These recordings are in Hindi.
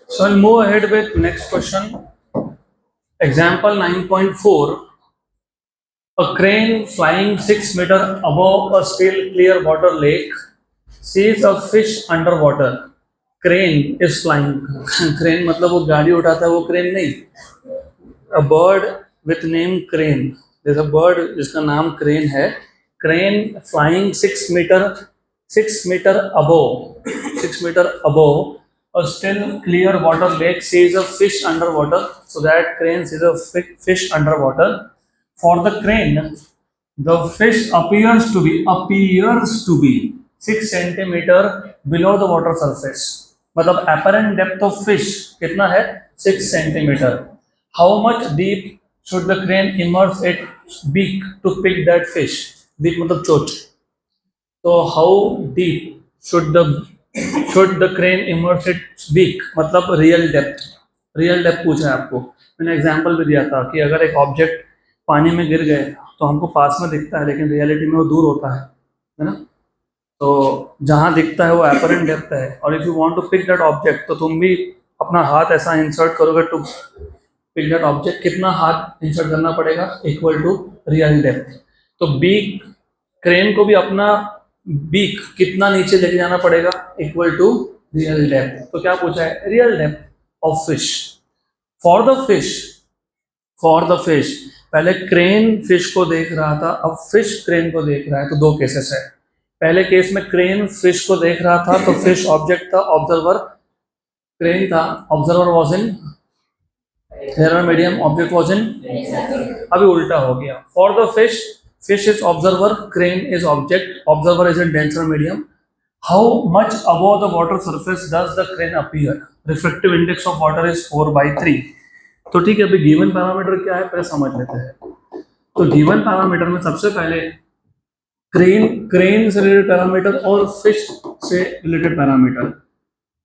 So I'll move ahead with next question. Example 9.4. A crane flying 6 meters above a still clear water lake sees a fish underwater. Crane is flying. Crane मतलब वो गाड़ी उठाता है वो crane नहीं. A bird with name crane. There's a bird जिसका नाम crane है. Crane flying 6 meter above 6 meter above a still clear water lake sees a fish underwater. So that crane sees a fish underwater. For the crane, the fish appears to be 6 centimeter below the water surface. मतलब apparent depth of fish कितना है 6 centimeter. How much deep should the crane immerse its beak to pick that fish? Beak मतलब चोंच. तो how deep should the crane immerse its beak? मतलब रियल डेप्थ पूछा है आपको. मैंने एग्जांपल भी दिया था कि अगर एक ऑब्जेक्ट पानी में गिर गए तो हमको पास में दिखता है लेकिन रियलिटी में वो दूर होता है ना. तो जहाँ दिखता है वो एपरेंट डेप्थ है. और if you want to pick that object तो तुम भी अपना हाथ ऐसा इंसर्ट करोगे टू पिक दैट ऑब्जेक्ट. कितना हाथ इंसर्ट करना पड़ेगा? Equal to real depth. तो बीक क्रेन को भी अपना बीक कितना नीचे लेके जाना पड़ेगा? Equal to real depth. तो क्या पूछा है? Real depth of fish. For the fish पहले क्रेन फिश को देख रहा था, अब फिश क्रेन को देख रहा है. तो दो केसेस है. पहले केस में क्रेन फिश को देख रहा था तो फिश ऑब्जेक्ट था, ऑब्जर्वर क्रेन था. Observer was in error medium, object was in. अभी उल्टा हो गया. For the fish is observer, crane is object, observer is in denser medium. How much above the water surface does the crane appear? Refractive index of water is 4/3. तो ठीक है, अभी गिवन पैरामीटर क्या है पहले समझ लेते हैं. तो गिवन पैरामीटर में सबसे पहले क्रेन से रिलेटेड पैरामीटर और फिश से रिलेटेड पैरामीटर.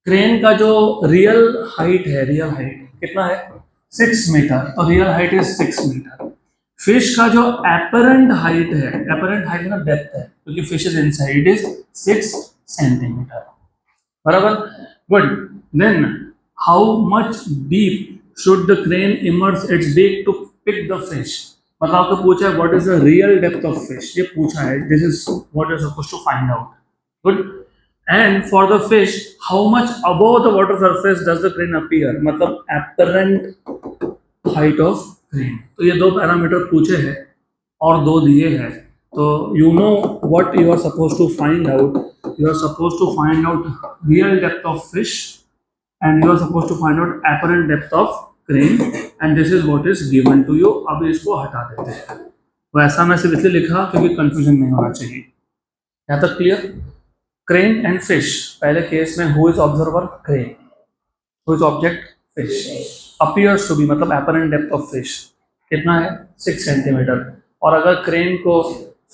क्रेन का जो रियल हाइट कितना है? 6 मीटर. तो real height is 6 metre. Fish का जो एपरेंट हाइट ना डेप्थ है, क्योंकि fish is inside, is 6 centimetre. बराबर. Good. Then how much deep should the crane immerse its beak to pick the fish? मतलब आपको पूछा है what is the real depth of fish. ये पूछा है. This is what you're supposed to find out. Good. And for the fish, how much above the water surface does the crane appear? मतलब apparent height of crane. तो ये दो पैरामीटर पूछे हैं और दो दिए हैं. तो you know what you are supposed to find out. You are supposed to find out real depth of fish and you are supposed to find out apparent depth of crane, and this is what is given to you. अब इसको हटा देते हैं. वैसा मैं सिर्फ इसलिए लिखा क्योंकि कंफ्यूजन नहीं होना चाहिए. यहाँ तक क्लियर? Crane and fish. पहले केस में who is observer? Crane. Who is object? Fish. Appears to be मतलब apparent डेप्थ ऑफ फिश कितना है? 6 सेंटीमीटर. और अगर क्रेन को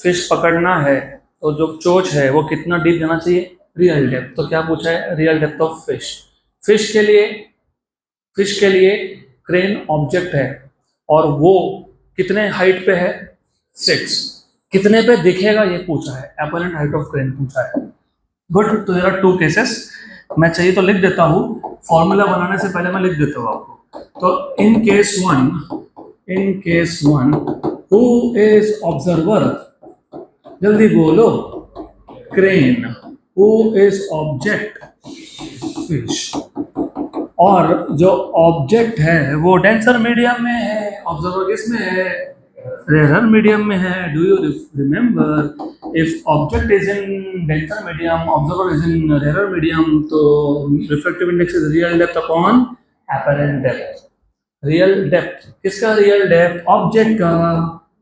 फिश पकड़ना है तो जो चोंच है वो कितना डीप जाना चाहिए? Real depth. तो क्या पूछा है? Real depth of fish. Fish के लिए क्रेन ऑब्जेक्ट है और वो कितने हाइट पे है? 6. कितने पे दिखेगा ये पूछा है. एपरेंट हाइट ऑफ क्रेन पूछा है. गुड. तो देयर आर 2 केसेस. मैं चाहिए तो लिख देता हूँ, फॉर्मूला बनाने से पहले मैं लिख देता हूँ आपको. तो in case one who is observer? जल्दी बोलो. Crane. Who is object? Fish. और जो ऑब्जेक्ट है वो डेंसर मीडियम में है, ऑब्जर्वर किस में है? रेयर मीडियम में है. Do you remember? If object is in denser medium, observer is in rare medium, तो refractive index is real depth upon apparent depth. Real depth किसका? रियल डेप्थ ऑब्जेक्ट का.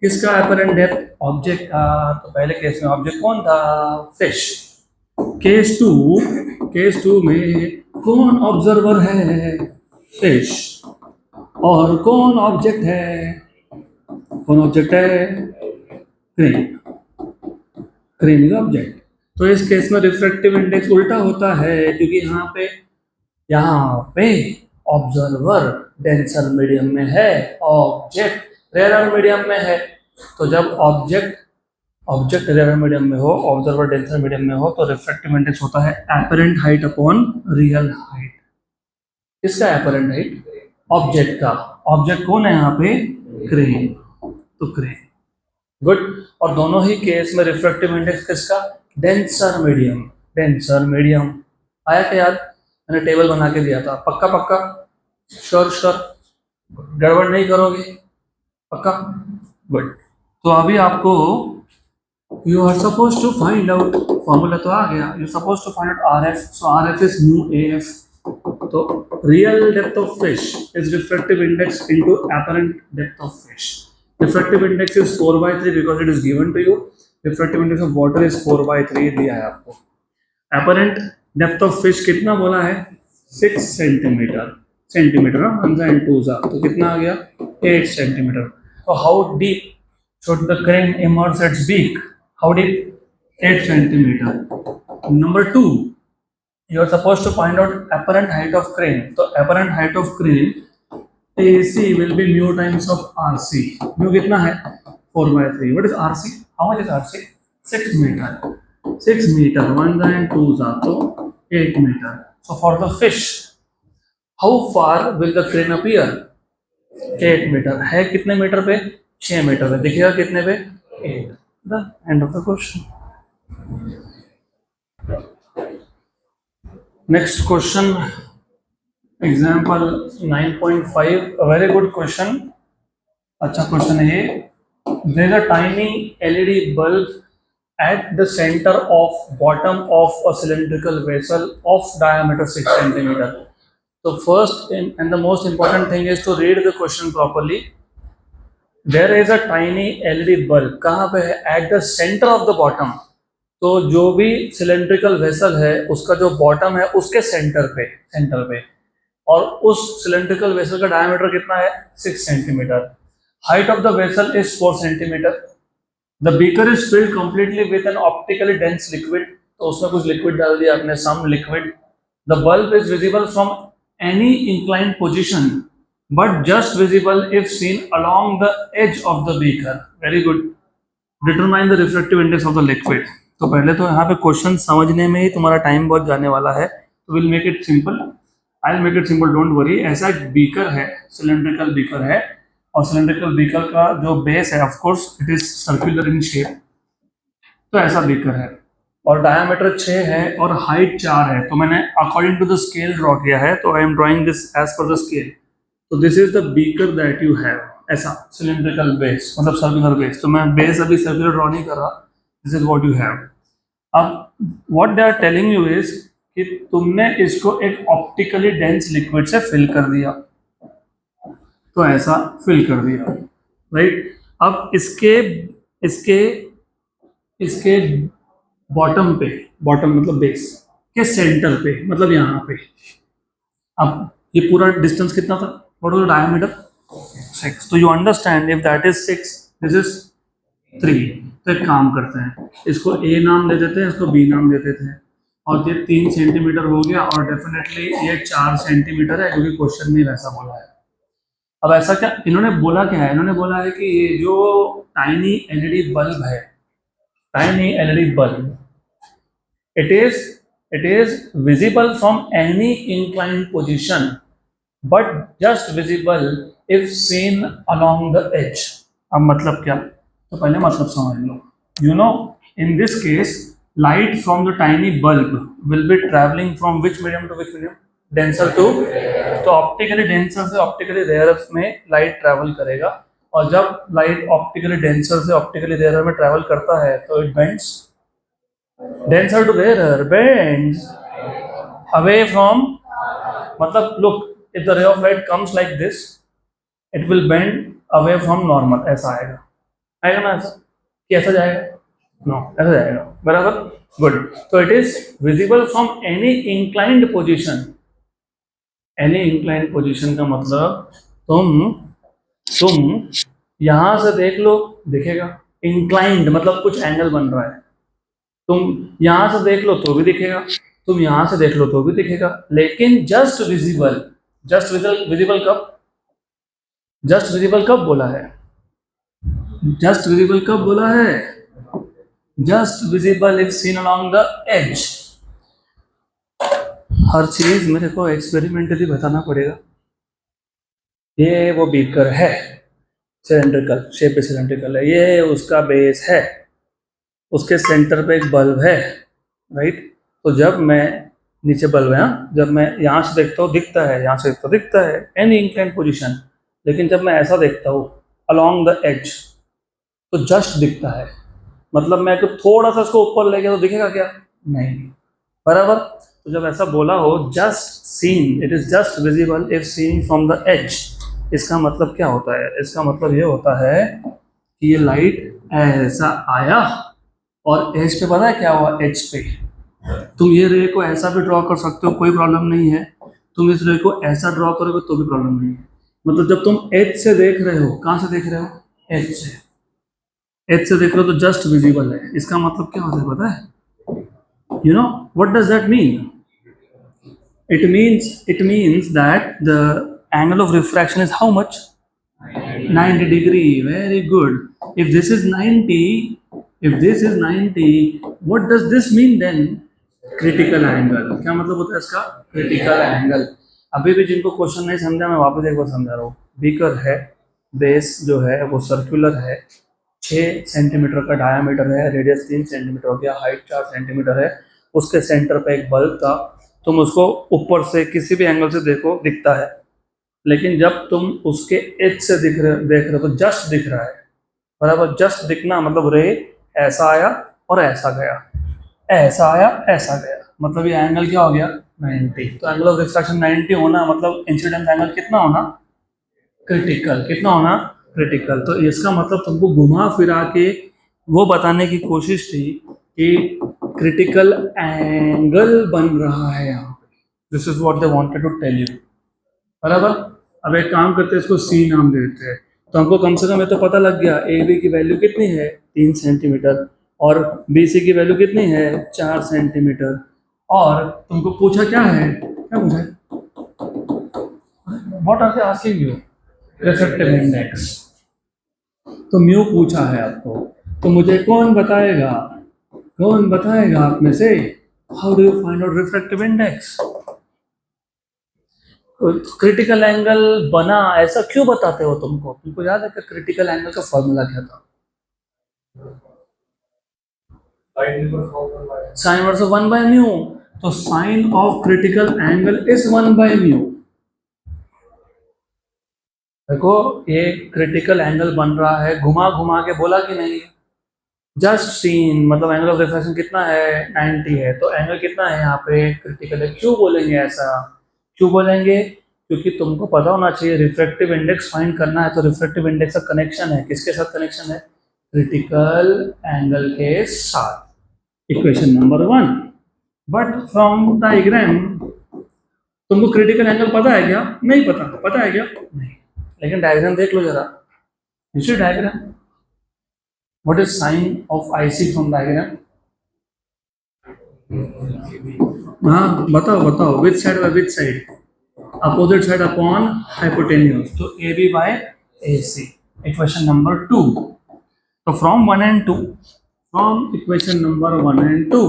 किसका? एपरेंट डेप्थ ऑब्जेक्ट का. तो पहले केस में ऑब्जेक्ट कौन था? फिश. केस टू में कौन ऑब्जर्वर है? फिश. और कौन ऑब्जेक्ट है? क्रेन. Crane is object. तो इस केस में रिफ्रैक्टिव इंडेक्स उल्टा होता है क्योंकि यहाँ पे ऑब्जर्वर डेंसर मीडियम में है, ऑब्जेक्ट रेयर मीडियम में है. तो जब ऑब्जेक्ट रेयर मीडियम में हो, ऑब्जर्वर डेंसर मीडियम में हो, तो रिफ्रैक्टिव इंडेक्स होता है apparent height upon real height. किसका एपरेंट हाइट? ऑब्जेक्ट का। ऑब्जेक्ट कौन है यहाँ पे? क्रेन। तो क्रेन, गुड। और दोनों ही केस में रिफ्रैक्टिव इंडेक्स किसका? Denser medium. डेंसर मीडियम आया क्या याद? मैंने टेबल बना के दिया था, पक्का पक्का? श्योर श्योर, गड़बड़ नहीं करोगे? पक्का, गुड। तो अभी आपको you are suppose to find out, formula तो आ गया, you suppose to find out R F. So R F is mu A F. तो real depth of fish is refractive index into apparent depth of fish. Refractive index is 4/3 because it is given to you. Refractive index of water is 4/3 दिया है आपको। एपरेंट डेप्थ ऑफ फिश कितना बोला है? 6 सेंटीमीटर। सेंटीमीटर 1 and 2 तो कितना आ गया? 8 सेंटीमीटर। तो how deep should the crane immerse its beak? How deep? 8 centimeter. Number 2, you are supposed to find out apparent height of crane. So apparent height of crane AC will be mu times of RC. Mu कितना है? 4/3. What is RC? How much is RC? 6 meter. 6 meter 1 and 2 so 8 meter. So for the fish, how far will the crane appear? 8 meter. है कितने मीटर पे? 6 मीटर पे। दिखेगा कितने पे? 8। The end of the question. Next question, example 9.5, very good question, अच्छा क्वेश्चन है। There is a tiny LED bulb at the center of bottom of a cylindrical vessel of diameter 6 centimeter. So first and the most important thing is to read the question properly. There is a tiny LED bulb. कहाँ पे है? At the center of the bottom. तो जो भी cylindrical vessel है उसका जो bottom है उसके सेंटर पे और उस cylindrical vessel का diameter कितना है? 6 centimeter. Height of the vessel is 4 centimeter. The beaker is filled completely with an optically dense liquid. तो उसमें कुछ liquid डाल दिया आपने, some liquid. The bulb is visible from any inclined position, but just visible if seen along the edge of the beaker. Very good. Determine the refractive index of the liquid. तो पहले तो यहाँ पे क्वेश्चन समझने में ही तुम्हारा टाइम बहुत जाने वाला है, तो we'll make it simple. I'll make it simple, don't worry. ऐसा एक बीकर है, सिलेंड्रिकल बीकर है, और सिलेंड्रिकल बीकर का जो बेस है of course it is circular in shape. तो ऐसा बीकर है और डायमीटर 6 है और हाइट 4 है। तो मैंने according to the scale draw किया है, तो I am drawing this as per the scale. तो this is the beaker that you have, ऐसा सिलेंड्रिकल बेस, मतलब सर्कुलर बेस। तो मैं बेस अभी सर्कुलर ड्रॉ नहीं कर रहा, this is what you have. अब what they are telling you is कि तुमने इसको एक ऑप्टिकली डेंस लिक्विड से फिल कर दिया, तो ऐसा फिल कर दिया, राइट। अब इसके इसके इसके बॉटम पे, बॉटम मतलब बेस के सेंटर पे, मतलब यहाँ पे, अब ये पूरा डिस्टेंस कितना था? What was the diameter? 6। तो you understand if that is 6, this is 3। तो एक काम करते हैं, इसको ए नाम दे देते हैं, इसको बी नाम दे देते हैं, और ये 3 सेंटीमीटर हो गया, और डेफिनेटली ये 4 सेंटीमीटर है क्योंकि क्वेश्चन में वैसा बोला है। अब ऐसा क्या इन्होंने बोला, क्या है? इन्होंने बोला है कि ये जो टाइनी एलईडी बल्ब है, tiny LED bulb, it is visible from any inclined position but just visible if seen along the edge. अब मतलब क्या? तो पहले मतलब समझ लो। You know, in this case light from the tiny bulb will be travelling from which medium to which medium? Denser to. तो ऑप्टिकली डेंसर से ऑप्टिकली रेयर में लाइट ट्रैवल करेगा, और जब लाइट ऑप्टिकली डेंसर से ऑप्टिकली रेयर में ट्रैवल करता है तो it bends, denser to rare bends away from, मतलब look, if the ray of light comes like this it will bend away from normal. ऐसा आएगा, आएगा ना ऐसा? कि ऐसा जाएगा? नो, ऐसा जाएगा, बराबर, गुड। तो it is visible from any inclined position. Any inclined position का मतलब तुम यहां से देख लो दिखेगा, इंक्लाइंड मतलब कुछ एंगल बन रहा है, तुम यहां से देख लो तो भी दिखेगा, तुम यहां से देख लो तो भी दिखेगा, लेकिन जस्ट विजिबल, जस्ट विजिबल कब? जस्ट विजिबल कब बोला है? जस्ट विजिबल कब बोला है? Just visible if seen along the edge. हर चीज मेरे को एक्सपेरिमेंटली बताना पड़ेगा। ये वो बीकर है, सिलेंड्रिकल शेप पे सिलेंड्रिकल है, ये उसका बेस है, उसके सेंटर पे एक बल्ब है, राइट। तो जब मैं नीचे बल्ब है, हाँ? जब मैं यहाँ से देखता हूँ दिखता है, यहाँ से देखता हूँ दिखता है, एनी इंक्लाइन पोजीशन। लेकिन जब मैं ऐसा देखता हूँ अलोंग द एज, तो जस्ट दिखता है। मतलब मैं अगर थोड़ा सा इसको ऊपर ले गया तो दिखेगा क्या? नहीं, बराबर। तो जब ऐसा बोला हो just seen, it is just visible if seen from the edge, इसका मतलब क्या होता है? इसका मतलब ये होता है कि ये लाइट ऐसा आया और एज पे पता है क्या हुआ? एज पे तुम ये रे को ऐसा भी ड्रॉ कर सकते हो, कोई प्रॉब्लम नहीं है। तुम इस रे को ऐसा ड्रॉ करोगे तो भी प्रॉब्लम नहीं है। मतलब जब तुम एज से देख रहे हो, कहाँ से देख रहे हो? एज से। एज से देख रहे हो तो जस्ट विजिबल है, इसका मतलब क्या होता है पता है? You know what does that mean? It means that the angle of refraction is how much? 90 degree. Very good. If this is 90, if this is 90, what does this mean then? Critical angle. क्या मतलब होता है इसका? Critical angle. अभी भी जिनको क्वेश्चन नहीं समझा, मैं वापस एक बार समझा रहा हूँ। बीकर है, बेस जो है वो सर्कुलर है, 6 सेंटीमीटर का डायामीटर है, रेडियस 3 सेंटीमीटर हो गया, हाइट 4 सेंटीमीटर है, उसके सेंटर पे एक बल्ब था। तुम उसको ऊपर से किसी भी एंगल से देखो दिखता है, लेकिन जब तुम उसके एज से देख रहे हो तो जस्ट दिख रहा है, बराबर। जस्ट दिखना मतलब रे ऐसा आया और ऐसा गया, ऐसा आया ऐसा गया, मतलब ये एंगल क्या हो गया? 90। तो एंगल ऑफ रिफ्रैक्शन 90 होना मतलब इंसिडेंट एंगल कितना होना? क्रिटिकल। कितना होना? क्रिटिकल। तो इसका मतलब तुमको घुमा फिरा के वो बताने की कोशिश थी कि क्रिटिकल एंगल बन रहा है यहाँ पे। This is what they wanted to tell you, बराबर। अब एक काम करते हैं, इसको सी नाम देते हैं। तो हमको कम से कम ये तो पता लग गया ए बी की वैल्यू कितनी है? 3 सेंटीमीटर। और बी सी की वैल्यू कितनी है? 4 सेंटीमीटर। और तुमको पूछा क्या है? क्या पूछा है? What are they asking you? Refractive index. तो म्यू पूछा है आपको, तो मुझे कौन बताएगा? कौन बताएगा आप में से? How do you find out refractive index? Critical angle बना ऐसा क्यों बताते हो? तुमको याद है कि क्रिटिकल एंगल का फॉर्मूला क्या था? Sine inverse of 1 by mu. तो sine of critical angle is 1 by mu. देखो ये क्रिटिकल एंगल बन रहा है, घुमा घुमा के बोला कि नहीं? जस्ट सीन मतलब एंगल ऑफ रिफ्रैक्शन कितना है? 90 है। तो एंगल कितना है यहाँ पे? क्रिटिकल है। क्यों बोलेंगे ऐसा? क्यों बोलेंगे? क्योंकि तुमको पता होना चाहिए रिफ्रैक्टिव इंडेक्स फाइंड करना है, तो रिफ्रैक्टिव इंडेक्स का कनेक्शन है, किसके साथ कनेक्शन है? क्रिटिकल एंगल के साथ। Equation number 1। But from diagram तुमको क्रिटिकल एंगल पता है क्या? नहीं पता। पता है क्या? नहीं। लेकिन डायग्राम देख लो जरा। You see diagram. What is sine of IC from diagram? हाँ बताओ बताओ, which side by which side? Opposite side upon hypotenuse, तो A B by A C. Equation number 2। तो from 1 and 2, from equation number 1 and 2,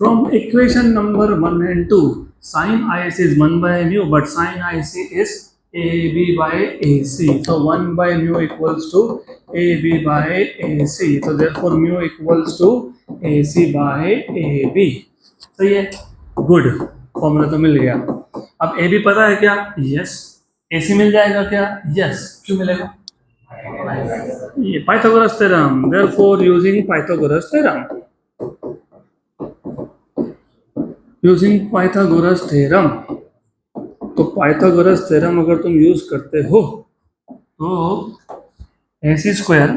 from equation number 1 and 2, sin IC is 1 by mu, but sin IC is AB by AC. So 1 by mu equals to AB by AC. So therefore mu equals to AC by AB. सही है, गुड। फॉर्मूला तो मिल गया। अब AB पता है क्या? यस। AC मिल जाएगा क्या? यस। क्यों मिलेगा? ये Pythagoras theorem. Therefore using Pythagoras theorem, using Pythagoras theorem. तो पाइथागोरस थ्योरम अगर तुम यूज करते हो तो AC square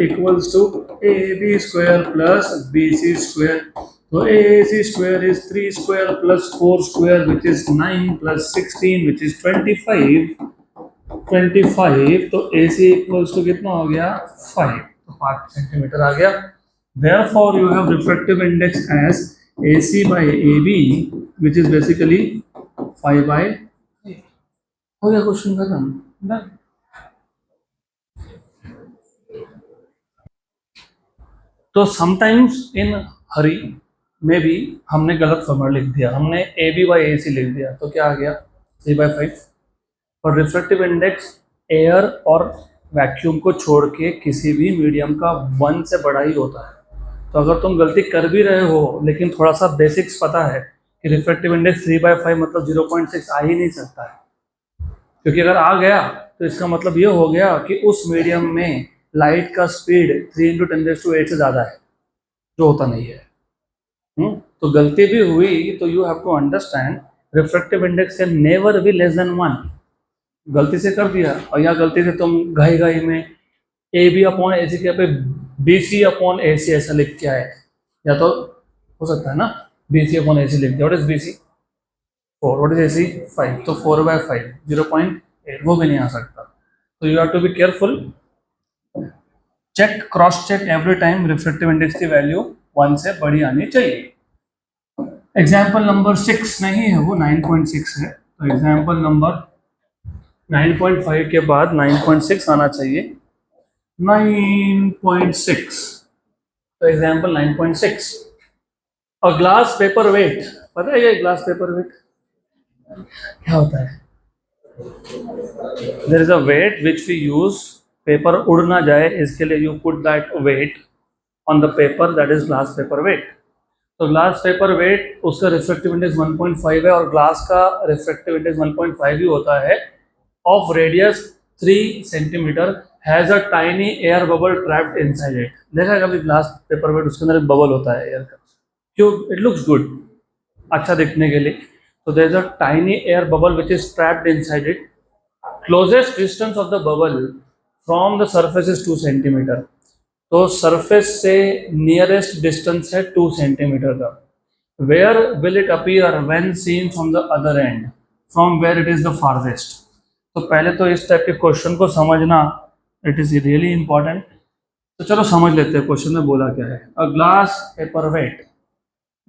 equals to AB square plus BC square. तो AC square is 3 square plus 4 square which is 9 plus 16 which is 25। तो AC इक्वल्स टू कितना हो गया? 5। तो 5 सेंटीमीटर आ गया। Therefore you have refractive index as AC by AB, which is basically 5 by 3. हो गया क्वेश्चन खत्म। Done. तो sometimes in Hari may be हमने गलत फॉर्मूला लिख दिया, हमने A B by A C लिख दिया, तो क्या आ गया 3/5। और रिफ्रैक्टिव इंडेक्स एयर और वैक्यूम को छोड़ के किसी भी मीडियम का 1 से बड़ा ही होता है। तो अगर तुम गलती कर भी रहे हो लेकिन थोड़ा सा बेसिक्स पता है कि रिफ्रैक्टिव इंडेक्स 3/5 मतलब 0.6 आ ही नहीं सकता है, क्योंकि अगर आ गया तो इसका मतलब ये हो गया कि उस मीडियम में लाइट का स्पीड 3 × 10⁸ से ज़्यादा है, जो होता नहीं है। तो गलती भी हुई तो you have to understand refractive index can never be less than 1। गलती से कर दिया और या गलती से तुम घाई घाई में ए बी अपॉन ए सी के पे बी सी अपॉन ए सी ऐसा लिख के आए, या तो हो सकता है ना बी सी अपॉन ए सी लिख दिया। What is B C 4, what is A C 5, तो 4/5 0.8 वो भी नहीं आ सकता। तो you have to be careful, check cross check every time refractive index की वैल्यू 1 से बड़ी आनी चाहिए। एग्जाम्पल नंबर 6 नहीं है वो 9.6 है, तो एग्जाम्पल नंबर 9.5 के बाद 9.6 आना चाहिए। 9.6, तो एग्जाम्पल 9.6, और ग्लास पेपर वेट, पता है ये ग्लास पेपर वेट क्या होता है? There is a weight which we use, paper उड़ ना जाए इसके लिए you put that weight on the paper, that is glass paper weight. तो ग्लास पेपर वेट उसका रिफ्रैक्टिव इंडेक्स 1.5 है, और ग्लास का रिफ्रैक्टिव इंडेक्स 1.5 ही होता है, of radius 3 centimetre, has a tiny air bubble trapped inside it. देखा है कभी ग्लास पेपर वेट, उसके अंदर एक बबल होता है एयर का, क्यों? इट लुक्स गुड, अच्छा दिखने के लिए। तो there is a tiny air bubble which is trapped inside it, closest distance of the bubble from the surface is 2 centimetre. तो सरफेस से नियरेस्ट डिस्टेंस है 2 सेंटीमीटर का। Where will it appear when seen from the other end, from where it is the farthest. तो पहले तो इस टाइप के क्वेश्चन को समझना, इट इज रियली इंपॉर्टेंट। तो चलो समझ लेते हैं क्वेश्चन में बोला क्या है। A glass paper weight,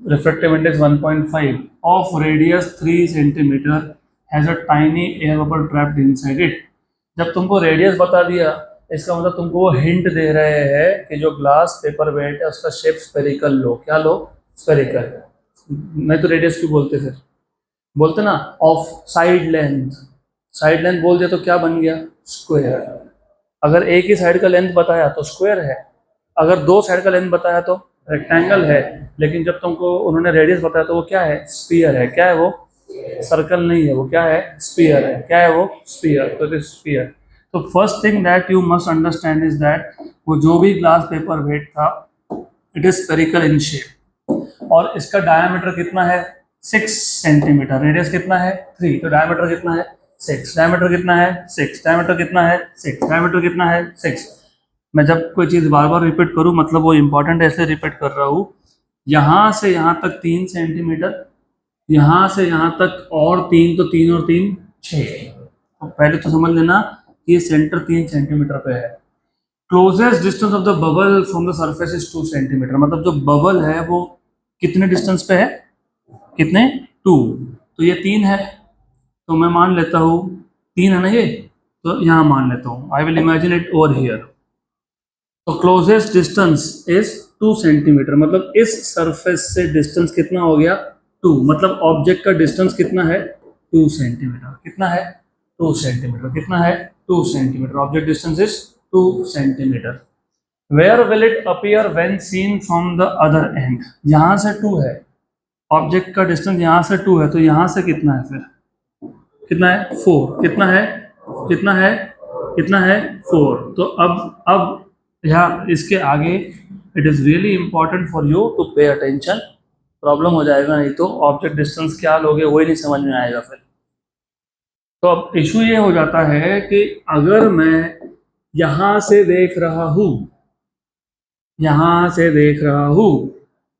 refractive index 1.5, of radius 3 centimetre, has a tiny air bubble trapped inside it. जब तुमको रेडियस बता दिया, इसका मतलब तुमको वो हिंट दे रहे हैं कि जो ग्लास पेपर वेट है उसका शेप स्फेरिकल लो। क्या लो? स्फेरिकल। नहीं तो रेडियस क्यों बोलते? फिर बोलते ना of side length, side length बोल दिया तो क्या बन गया? स्क्वायर। अगर एक ही साइड का लेंथ बताया तो स्क्वायर है, अगर 2 साइड का लेंथ बताया तो रेक्टेंगल है, लेकिन जब तुमको उन्होंने रेडियस बताया तो वो क्या है? स्फीयर है। क्या है वो? सर्कल नहीं है वो, क्या है? स्फीयर है। क्या है वो? स्फीयर। तो इट इज स्फीयर। तो first thing that you must understand is that वो जो भी ग्लास पेपर वेट था, it is spherical in shape, और इसका डायमीटर कितना है? 6 सेंटीमीटर। रेडियस कितना है? 3, तो डायमीटर कितना है? 6। डायमीटर कितना है? 6। डायमीटर कितना है? 6। डायमीटर कितना है? 6। मैं जब कोई चीज़ बार बार रिपीट करूँ मतलब वो इंपॉर्टेंट है, इसलिए रिपीट कर रहा हूँ। यहाँ से यहाँ तक 3 सेंटीमीटर, यहाँ से यहाँ तक और 3, तो 3 और 3 6। तो पहले तो समझ लेना कि ये सेंटर 3 सेंटीमीटर पे है। Closest distance of the bubble from the surface is 2 centimetre, मतलब जो बबल है वो कितने डिस्टेंस पे है? कितने? 2। तो ये 3 है, तो मैं मान लेता हूँ 3 है ना ये, तो यहाँ मान लेता हूँ, I will imagine it over here. तो क्लोजेस्ट डिस्टेंस इज 2 सेंटीमीटर, मतलब इस सरफेस से डिस्टेंस कितना हो गया? 2, मतलब ऑब्जेक्ट का डिस्टेंस कितना है? 2 सेंटीमीटर। कितना है? 2 सेंटीमीटर। कितना है? 2 centimetre. Object distance is 2 centimetre. Where will it appear when seen from the other end, यहाँ से 2 है, ऑब्जेक्ट का डिस्टेंस यहाँ से 2 है, तो यहाँ से कितना है फिर? कितना है? 4। कितना है? कितना है? कितना है? 4। तो अब यहाँ इसके आगे it is really important for you to pay attention, problem हो जाएगा, नहीं तो ऑब्जेक्ट डिस्टेंस क्या लोगे वही नहीं समझ में आएगा फिर। तो अब इशू ये हो जाता है कि अगर मैं यहाँ से देख रहा हूँ, यहाँ से देख रहा हूँ,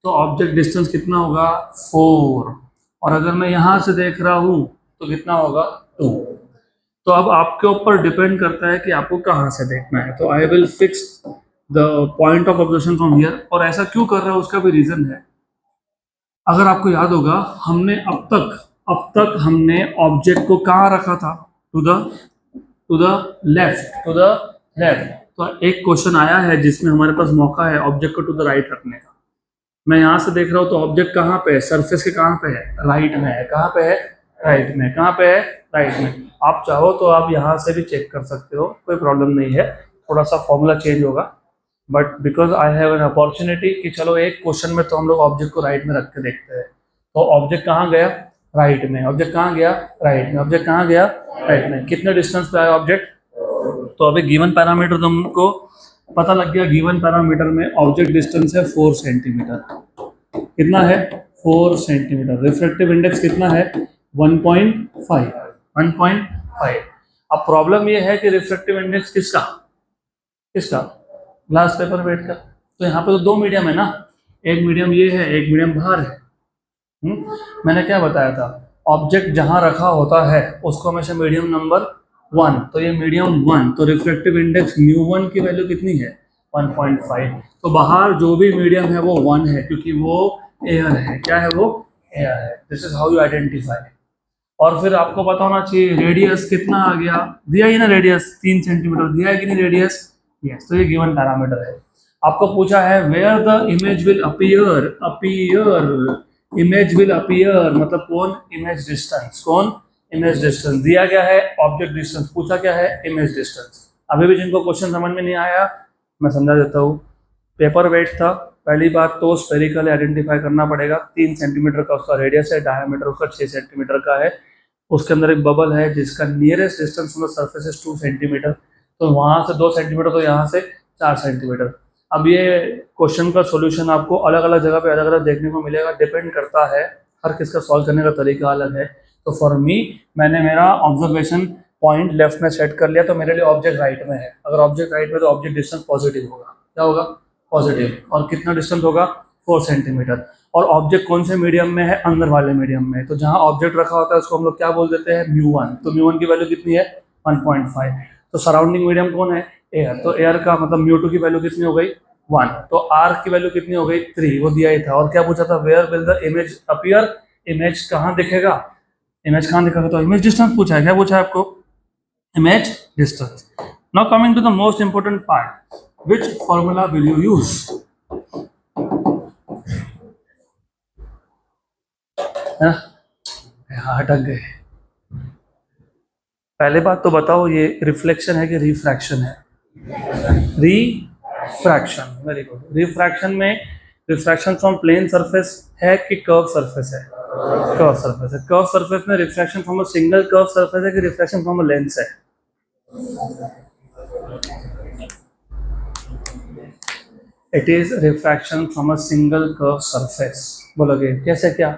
तो ऑब्जेक्ट डिस्टेंस कितना होगा? 4, और अगर मैं यहाँ से देख रहा हूँ तो कितना होगा? 2। तो अब आपके ऊपर डिपेंड करता है कि आपको कहाँ से देखना है। तो I will fix the point of observation from here, और ऐसा क्यों कर रहा है उसका भी रीजन है। अगर आपको याद होगा, हमने अब तक हमने ऑब्जेक्ट को कहाँ रखा था? To the left. तो एक क्वेश्चन आया है जिसमें हमारे पास मौका है ऑब्जेक्ट को टू द राइट रखने का। मैं यहाँ से देख रहा हूँ तो ऑब्जेक्ट कहाँ पे है, सरफेस के कहाँ पे है, राइट में है। कहाँ पे है, राइट में। कहाँ पे है, राइट में। आप चाहो तो आप यहाँ से भी चेक कर सकते हो, कोई प्रॉब्लम नहीं है, थोड़ा सा फॉर्मूला चेंज होगा, but because I have an opportunity कि चलो एक क्वेश्चन में तो हम लोग ऑब्जेक्ट को राइट में रख के देखते हैं। तो ऑब्जेक्ट कहाँ गया, राइट में। ऑब्जेक्ट कहाँ गया, राइट में। ऑब्जेक्ट कहाँ गया, राइट में। कितने डिस्टेंस पे आया ऑब्जेक्ट, तो अभी गिवन पैरामीटर तुमको पता लग गया। गिवन पैरामीटर में ऑब्जेक्ट डिस्टेंस है 4 सेंटीमीटर। कितना है, 4 सेंटीमीटर। रिफ्रैक्टिव इंडेक्स कितना है, 1.5। 1.5। अब प्रॉब्लम ये है कि रिफ्रैक्टिव इंडेक्स किसका, किसका, ग्लास पेपर वेट का। तो यहाँ पे तो दो मीडियम है ना, एक मीडियम ये है, एक मीडियम बाहर है। मैंने क्या बताया था, ऑब्जेक्ट जहां रखा होता है उसको हमेशा मीडियम नंबर 1, तो ये मीडियम 1, तो रिफ्लेक्टिव इंडेक्स μ1 की वैल्यू कितनी है, 1.5। तो बाहर जो भी मीडियम है वो 1 है, क्योंकि वो एयर है। क्या है, वो एयर है। This is how you identify. और फिर आपको पता होना चाहिए रेडियस कितना आ गया, दिया ही ना, रेडियस 3 सेंटीमीटर दिया है कि नहीं रेडियस, यस। तो ये गिवन पैरामीटर है। आपको पूछा है where the image will appear, image will appear मतलब कौन, इमेज डिस्टेंस। कौन, इमेज डिस्टेंस। दिया गया है ऑब्जेक्ट डिस्टेंस, पूछा क्या है, इमेज डिस्टेंस। अभी भी जिनको क्वेश्चन समझ में नहीं आया मैं समझा देता हूँ। पेपर वेट था, पहली बात तो स्फेरिकल आइडेंटिफाई करना पड़ेगा। 3 सेंटीमीटर का उसका रेडियस है, डायमीटर उसका 6 सेंटीमीटर का है। उसके अंदर एक बबल है जिसका nearest distance from the surface is 2 centimetre, तो वहां से 2 सेंटीमीटर, तो यहाँ से 4 सेंटीमीटर। अब ये क्वेश्चन का सॉल्यूशन आपको अलग अलग जगह पे अलग अलग देखने को मिलेगा, डिपेंड करता है, हर किसका सॉल्व करने का तरीका अलग है। तो फॉर मी, मैंने मेरा ऑब्जर्वेशन पॉइंट लेफ्ट में सेट कर लिया, तो मेरे लिए ऑब्जेक्ट राइट में है। अगर ऑब्जेक्ट राइट में तो ऑब्जेक्ट डिस्टेंस पॉजिटिव होगा। क्या होगा, पॉजिटिव। और कितना डिस्टेंस होगा, 4 सेंटीमीटर। और ऑब्जेक्ट कौन से मीडियम में है, अंदर वाले मीडियम में। तो जहां ऑब्जेक्ट रखा होता है उसको हम लोग क्या बोल देते हैं, μ1। तो μ1 की वैल्यू कितनी है, 1.5। तो सराउंडिंग मीडियम कौन है, एयर। तो एयर का मतलब μ2 की वैल्यू कितनी हो गई, 1। तो r की वैल्यू कितनी हो गई, 3। वो दिया ही था। और क्या पूछा था, where will the image appear, image कहाँ दिखेगा, इमेज कहाँ दिखेगा। तो इमेज डिस्टेंस पूछा है। क्या पूछा है आपको, image distance. Now coming to the most important part, which formula will you use? हाँ अटक गए। पहले बात तो बताओ ये रिफ्लेक्शन है कि रिफ्रैक्शन है, रिफ्रैक्शन। Very good. रिफ्रैक्शन में रिफ्रैक्शन फ्रॉम प्लेन सरफेस है कि कर्व सरफेस है, कर्व सरफेस है। कर्व सरफेस में refraction from a single curve surface है कि रिफ्रैक्शन फ्रॉम अ लेंस है, it is refraction from a single curve surface. बोलोगे कैसे, क्या,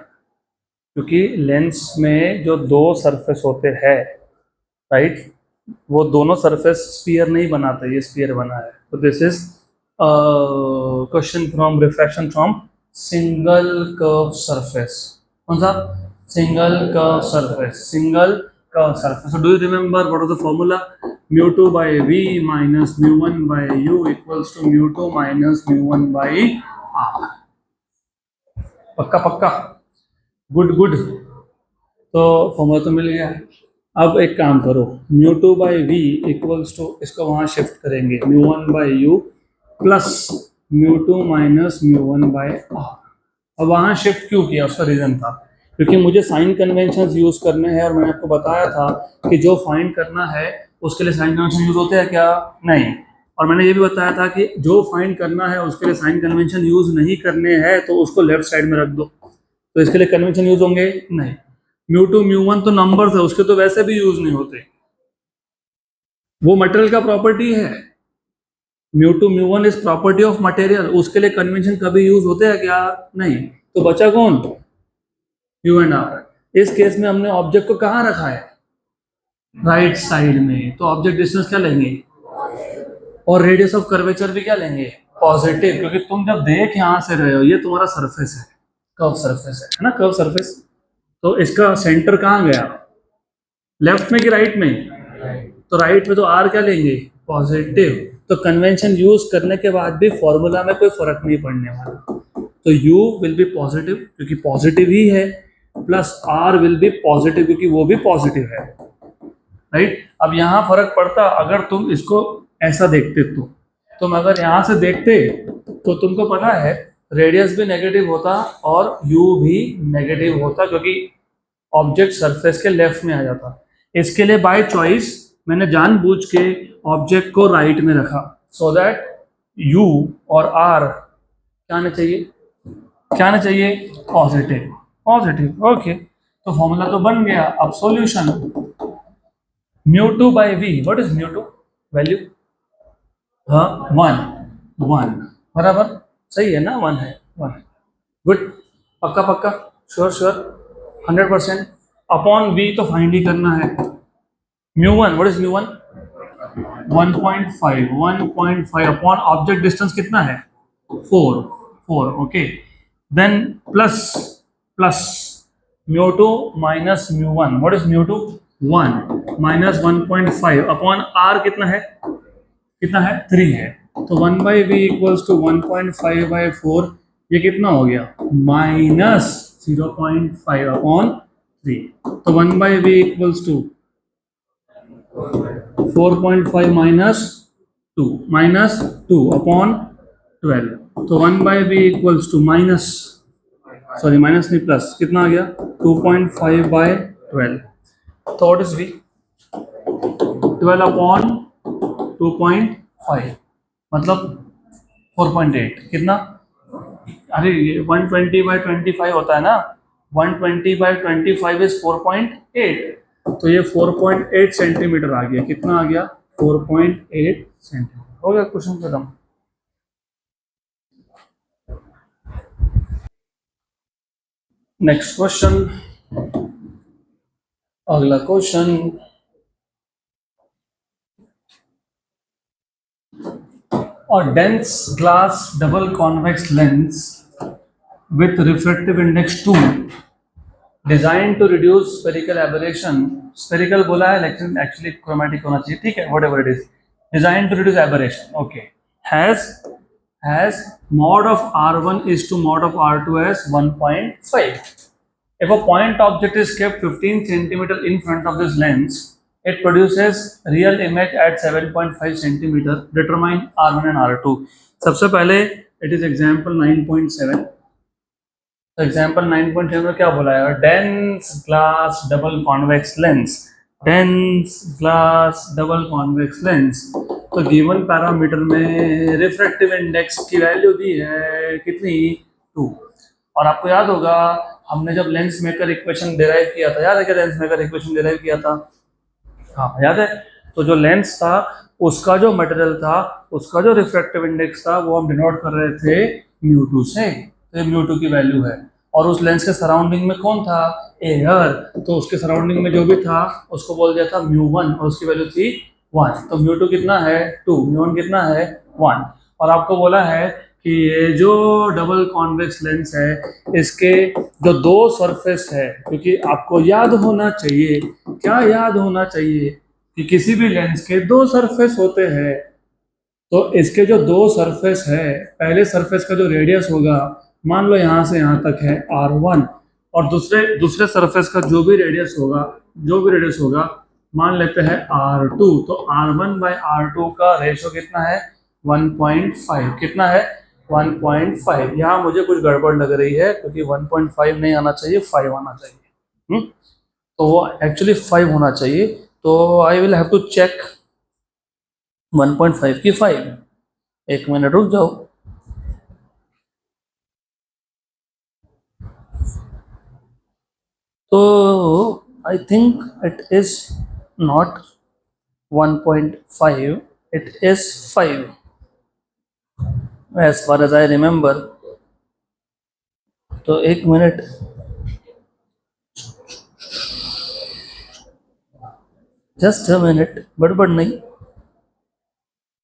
क्योंकि लेंस में जो दो सरफेस होते हैं, राइट, वो दोनों सरफेस स्फीयर नहीं बनाते, ये स्फीयर बना है। तो this is question from refraction from single curve surface. कौन सा, single curve surface, single curve surface. So do you remember what was the formula? μ2 by v minus μ1 by u equals to μ2 minus μ1 by r। पक्का पक्का, गुड गुड। तो फॉर्मूला तो मिल गया। अब एक काम करो, μ2 by v इक्वल्स टू, इसको वहां शिफ्ट करेंगे, μ1 by u plus μ2 minus μ1 by r। अब वहां शिफ्ट क्यों किया, उसका रीजन था क्योंकि मुझे साइन कन्वेंशन यूज करने हैं, और मैंने आपको बताया था कि जो फाइंड करना है उसके लिए साइन कन्वेंशन यूज होते हैं क्या, नहीं। और मैंने ये भी बताया था कि जो फाइंड करना है उसके लिए साइन कन्वेंशन यूज नहीं करने हैं तो उसको लेफ्ट साइड में रख दो, तो इसके लिए कन्वेंशन यूज होंगे नहीं। μ2 μ1 तो नंबर्स है, उसके तो वैसे भी यूज नहीं होते, वो मटेरियल का प्रॉपर्टी है। μ2 μ1 इज प्रॉपर्टी ऑफ मटेरियल, उसके लिए कन्वेंशन कभी यूज होते हैं क्या, नहीं। तो बचा कौन, यू एंड आर। इस केस में हमने ऑब्जेक्ट को कहाँ रखा है, राइट साइड में, तो ऑब्जेक्ट डिस्टेंस क्या लेंगे, और रेडियस ऑफ कर्वेचर भी क्या लेंगे, पॉजिटिव, क्योंकि तुम जब देख यहां से रहे हो ये तुम्हारा सरफेस है, कर्व सरफेस है ना, कर्व सरफेस। तो इसका सेंटर कहाँ गया, लेफ्ट में कि राइट में, तो राइट में, तो आर क्या लेंगे, पॉजिटिव। तो कन्वेंशन यूज करने के बाद भी फॉर्मूला में कोई फर्क नहीं पड़ने वाला। तो u विल बी पॉजिटिव क्योंकि पॉजिटिव ही है, plus r will be positive क्योंकि वो भी पॉजिटिव है, राइट। अब यहाँ फर्क पड़ता अगर तुम इसको ऐसा देखते, तो तुम अगर यहाँ से देखते तो तुमको पता है रेडियस भी नेगेटिव होता और यू भी नेगेटिव होता, क्योंकि ऑब्जेक्ट सरफेस के लेफ्ट में आ जाता। इसके लिए बाय चॉइस मैंने जानबूझ के ऑब्जेक्ट को राइट में रखा, सो दैट यू और आर क्या आना चाहिए, क्या आना चाहिए, पॉजिटिव, पॉजिटिव। ओके, तो फॉर्मूला तो बन गया। अब solution, mu two by v, what is mu two value, हाँ 1 बराबर, सही है ना, 1 है, 1 है, गुड, पक्का पक्का, श्योर श्योर, 100%। अपॉन वी तो फाइंड ही करना है। Mu one, what is mu one, 1.5 upon object distance कितना है, 4, okay, then plus plus mu two minus mu one, what is mu two, 1 minus 1.5 upon R कितना है, कितना है, 3 है, तो 1 by v equals to 1.5 by 4, ये कितना हो गया, माइनस 0.5 अपॉन 3, तो 1 by v equals to 4.5 minus 2 upon 12, तो 1 by v equals to minus, sorry minus नहीं प्लस, कितना आ गया, 2.5 बाई 12, तो व्हाट इज वी, 12 अपॉन 2.5 मतलब 4.8, कितना, अरे ये 120 बाई 25 होता है ना, 120 बाई 25 इज 4.8, तो ये 4.8 सेंटीमीटर आ गया, कितना आ गया, 4.8 सेंटीमीटर, हो गया क्वेश्चन खत्म। नेक्स्ट क्वेश्चन, अगला question, a dense glass double convex lens with refractive index 2 designed to reduce spherical aberration, spherical बोला है लेकिन actually chromatic होना चाहिए, ठीक है, whatever it is, designed to reduce aberration, okay, has mod of r1 is to mod of r2 as 1.5. If a point object is kept 15 centimeter in front of this lens, it produces real image at 7.5 centimeter. Determine R1 and R2. सबसे पहले it is example 9.7. तो example 9.7 में क्या बोला है, dense glass double convex lens, dense glass double convex lens, तो given पैरामीटर में रिफ्रैक्टिव इंडेक्स की वैल्यू दी है कितनी, 2, और आपको याद होगा हमने जब लेंस मेकर इक्वेशन डिराइव किया था, याद है क्या लेंस मेकर इक्वेशन डिराइव किया था, हाँ याद है, तो जो लेंस था उसका जो मटेरियल था उसका जो रिफ्रैक्टिव इंडेक्स था वो हम डिनोट कर रहे थे μ2 से, तो ये μ2 की वैल्यू है, और उस लेंस के सराउंडिंग में कौन था, एयर, तो उसके सराउंडिंग में जो भी था उसको बोल दिया था μ1 और उसकी वैल्यू थी 1, तो μ2 कितना है 2, μ1 कितना है 1, और आपको बोला है कि ये जो डबल कॉन्वेक्स लेंस है इसके जो दो सरफेस है, क्योंकि आपको याद होना चाहिए, क्या याद होना चाहिए कि किसी भी लेंस के दो सरफेस होते हैं, तो इसके जो दो सरफेस है, पहले सरफेस का जो रेडियस होगा मान लो यहाँ से यहाँ तक है r1, और दूसरे सरफेस का जो भी रेडियस होगा मान लेते हैं r2, तो r1 बाई r2 का रेशियो कितना है 1.5, कितना है 1.5, यहाँ मुझे कुछ गड़बड़ लग रही है क्योंकि 1.5 नहीं आना चाहिए, 5 आना चाहिए, तो वो एक्चुअली 5 होना चाहिए, तो I will have to check 1.5 की 5, एक मिनट रुक जाओ, तो I think it is not 1.5, it is 5 as far as I remember, तो एक मिनट, जस्ट अ मिनट, गड़बड़ नहीं,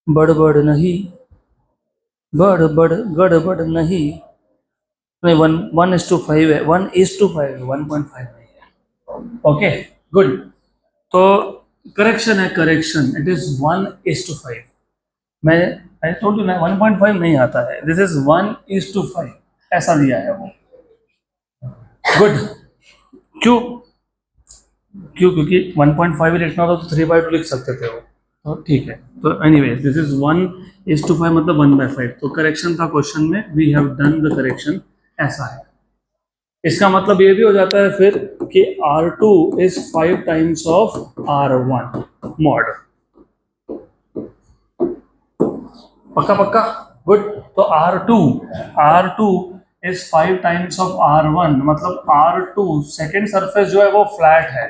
गड़बड़ नहीं, नहीं 1:5 है, 1:5 है, 1.5 नहीं है, ओके गुड, तो करेक्शन है, करेक्शन, इट इज 1:5, मैं आई टोल्ड यू ना 1.5 नहीं आता है, दिस इज 1:5 ऐसा दिया है वो, गुड, क्यों क्योंकि 1.5 लिखना होता तो 3/2 लिख सकते थे वो, तो ठीक है, तो एनीवेज दिस इज 1:5 मतलब 1/5, तो करेक्शन था क्वेश्चन में, we have done the correction, ऐसा है। इसका मतलब ये भी हो जाता है फिर कि R2 is 5 times of R1 mod. पक्का पक्का, गुड। तो R2 is 5 times of R1, मतलब R2 सेकेंड सरफेस जो है वो फ्लैट है,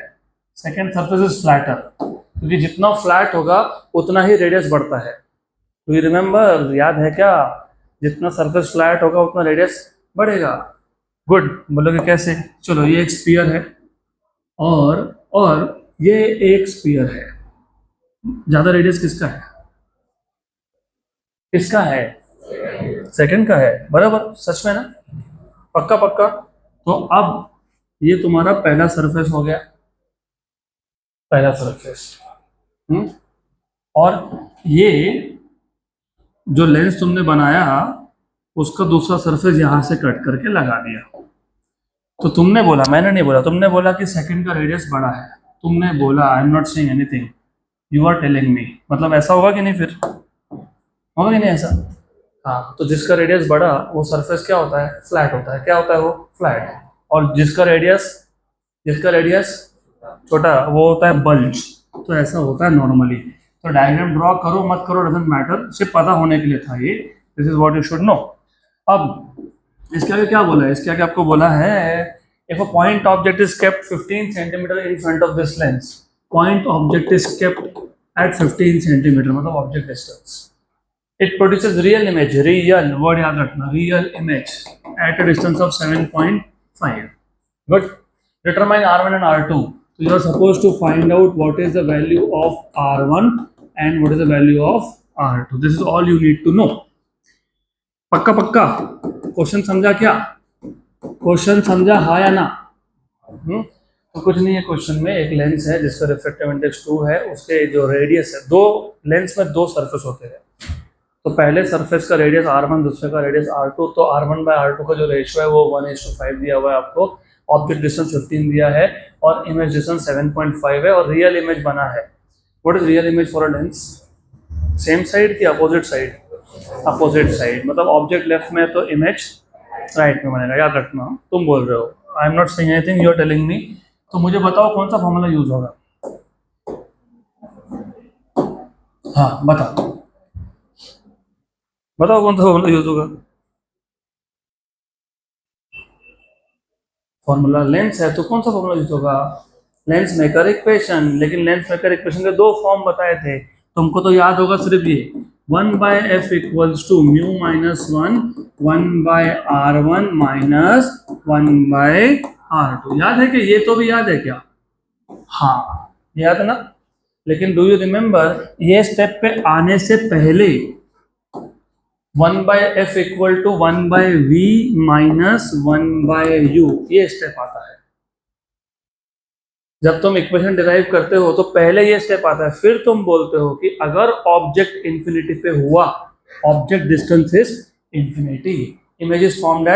सेकेंड सरफेस इज फ्लैटर, क्योंकि जितना फ्लैट होगा उतना ही रेडियस बढ़ता है। तो यू रिमेंबर, याद है क्या, जितना सरफेस फ्लैट होगा उतना रेडियस बढ़ेगा। गुड, बोलोगे कैसे? चलो, ये एक स्फीयर है और ये एक स्फीयर है, ज्यादा रेडियस किसका है? किसका है? सेकंड का है, बराबर, सच में ना? पक्का पक्का। तो अब ये तुम्हारा पहला सरफेस हो गया, पहला सरफेस। और ये जो लेंस तुमने बनाया उसका दूसरा सरफेस यहां से कट करके लगा दिया। तो तुमने बोला, मैंने नहीं बोला, तुमने बोला कि सेकंड का रेडियस बड़ा है, तुमने बोला, I am not saying anything, you are telling me, मतलब ऐसा होगा कि नहीं? फिर होगा कि नहीं ऐसा? हाँ, तो जिसका रेडियस बड़ा वो सरफेस क्या होता है? फ्लैट होता है। क्या होता है वो? फ्लैट। और जिसका रेडियस छोटा वो होता है बल्ज। तो ऐसा होता है नॉर्मली। तो डायग्राम ड्रॉ करो मत करो डजंट मैटर, सिर्फ पता होने के लिए था ये, this is what you should know. अब इसके आगे क्या बोला है? इसके आगे आपको बोला है, if a point object is kept 15 centimetre in front of this lens, point object is kept at 15 centimetre, मतलब object distance, it produces real image, real word याद रखना, real image at a distance of 7.5. Good. Determine R1 and R2. So you are supposed to find out what is the value of R1 and what is the value of R2. This is all you need to know. पक्का पक्का, क्वेश्चन समझा क्या? क्वेश्चन समझा हाँ या ना? तो कुछ नहीं है, क्वेश्चन में एक लेंस है जिसका रिफ्रैक्टिव इंडेक्स 2 है, उसके जो रेडियस है, दो लेंस में दो सरफेस होते हैं, तो पहले सरफेस का रेडियस R1, दूसरे का रेडियस R2, तो R1 बाय R2 का जो रेशियो है वो 1:5 दिया हुआ है आपको, ऑब्जेक्ट डिस्टेंस 15 दिया है और इमेज डिस्टेंस 7.5 है और रियल इमेज बना है। What is real image for a lens? Same side की अपोजिट साइड? अपोजिट साइड, मतलब ऑब्जेक्ट लेफ्ट में तो इमेज राइट में बनेगा, याद रखना। तुम बोल रहे हो, I am not saying anything, you are telling me. तो मुझे बताओ कौन सा फॉर्मूला यूज होगा? हाँ बताओ, बताओ कौन सा फॉर्मूला यूज होगा? फॉर्मूला लेंस है तो कौन सा फॉर्मूला यूज होगा? Lens maker equation. लेकिन लेंस मेकर इक्वेशन के दो फॉर्म बताए थे, तुमको तो याद होगा सिर्फ ये, 1/f equals to mu minus 1, 1/r1 minus 1/r2। याद है कि ये तो भी याद है क्या? हाँ, याद है ना? लेकिन डू यू रिमेम्बर, ये स्टेप पे आने से पहले 1/f equal to 1/v minus 1/u, ये स्टेप आता है। जब तुम इक्वेशन डिराइव करते हो तो पहले ये स्टेप आता है, फिर तुम बोलते हो कि अगर ऑब्जेक्ट इंफिनिटी पे हुआ, object distance is infinity, image is formed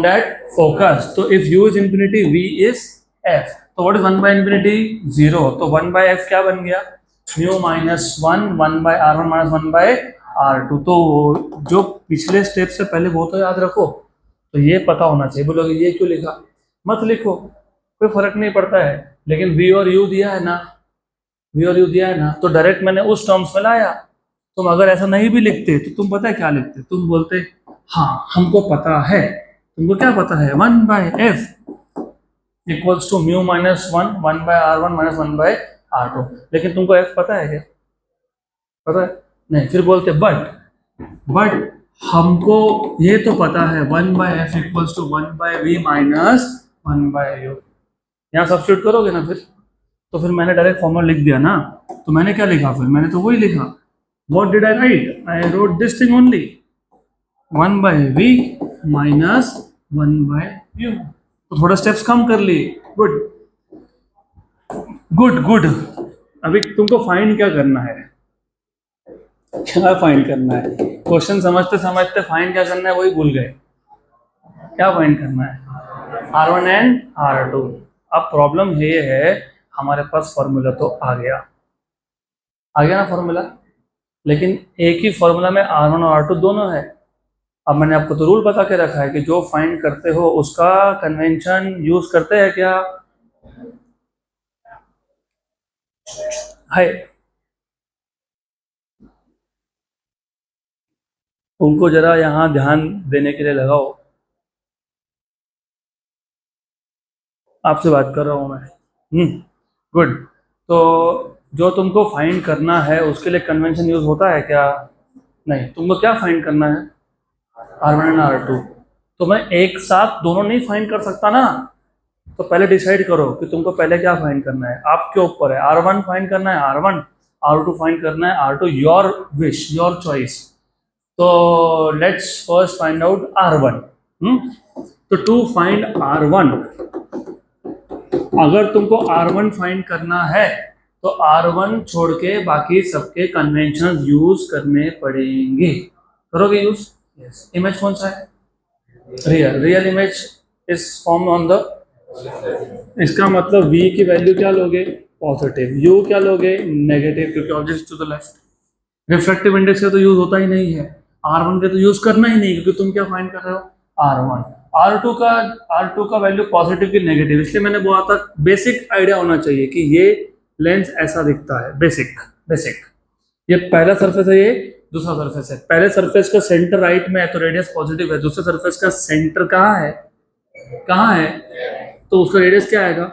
at focus, तो if u is infinity v is f, तो व्हाट इज 1/इंफिनिटी? 0, तो 1/f क्या बन गया? Mu minus 1, 1/r1 minus 1/r2। तो जो पिछले स्टेप से पहले वो तो याद रखो, तो ये पता होना चाहिए। बोलोगे ये क्यों लिखा? मत लिखो, कोई फर्क नहीं पड़ता है, लेकिन v और u दिया है ना, v और u दिया है ना, तो डायरेक्ट मैंने उस टर्म्स में लाया। तुम अगर ऐसा नहीं भी लिखते तो तुम पता है क्या लिखते? तुम बोलते हाँ हमको पता है। तुमको क्या पता है? 1/f equals to mu minus 1, 1/r1 minus 1/r2। लेकिन तुमको f पता है क्या? पता है? नहीं। फिर बोलते बट हमको ये तो पता है 1/f equals to 1/v minus 1/u। यहाँ सब्स्टिट्यूट करोगे ना फिर, तो फिर मैंने डायरेक्ट फॉर्मूला लिख दिया ना। तो मैंने क्या लिखा? फिर मैंने तो वही लिखा, what did I right? I wrote this thing only, 1/v minus 1/u। तो थोड़ा स्टेप्स कम कर लिए। Good good good. अभी तुमको फाइंड क्या करना है? क्या फाइंड करना है? क्वेश्चन समझते समझते फाइंड क्या करना है वही भूल गए। क्या फाइंड करना है? R1 and R2। अब प्रॉब्लम ये है, हमारे पास फॉर्मूला तो आ गया, आ गया ना फॉर्मूला। लेकिन एक ही फॉर्मूला में R1 और R2 दोनों है। अब मैंने आपको तो रूल बता के रखा है कि जो फाइंड करते हो उसका कन्वेंशन यूज करते हैं क्या है। उनको जरा यहाँ ध्यान देने के लिए लगाओ, आपसे बात कर रहा हूँ मैं। गुड। तो जो तुमको फाइंड करना है उसके लिए कन्वेंशन यूज होता है क्या? नहीं। तुमको क्या फाइंड करना है? R1 and R2। तो मैं एक साथ दोनों नहीं फाइंड कर सकता ना। तो पहले डिसाइड करो कि तुमको पहले क्या फाइंड करना है, आपके ऊपर है। R1 फाइंड करना है R1, R2 फाइंड करना है R2, your wish, your choice. तो let's first find out R1। तो टू फाइंड R1, अगर तुमको R1 फाइंड करना है तो R1 छोड़ के बाकी सबके कन्वेंशन यूज करने पड़ेंगे। करोगे यूज? यस। इमेज कौन सा है? Real. Real image is form on the, इसका मतलब v की वैल्यू क्या लोगे? पॉजिटिव। u क्या लोगे? नेगेटिव, क्योंकि object to the left. Refractive index का तो यूज होता ही नहीं है, R1 का तो यूज करना ही नहीं, क्योंकि तुम क्या फाइंड कर रहे हो? R1। R2 का वैल्यू पॉजिटिव की नेगेटिव, इसलिए मैंने बोला था बेसिक आइडिया होना चाहिए कि ये लेंस ऐसा दिखता है। Basic basic. ये पहला सरफेस है, ये दूसरा सरफेस है। पहले सरफेस का सेंटर राइट में है तो रेडियस पॉजिटिव है, दूसरे सरफेस का सेंटर कहाँ है? कहाँ है? तो उसका रेडियस क्या आएगा?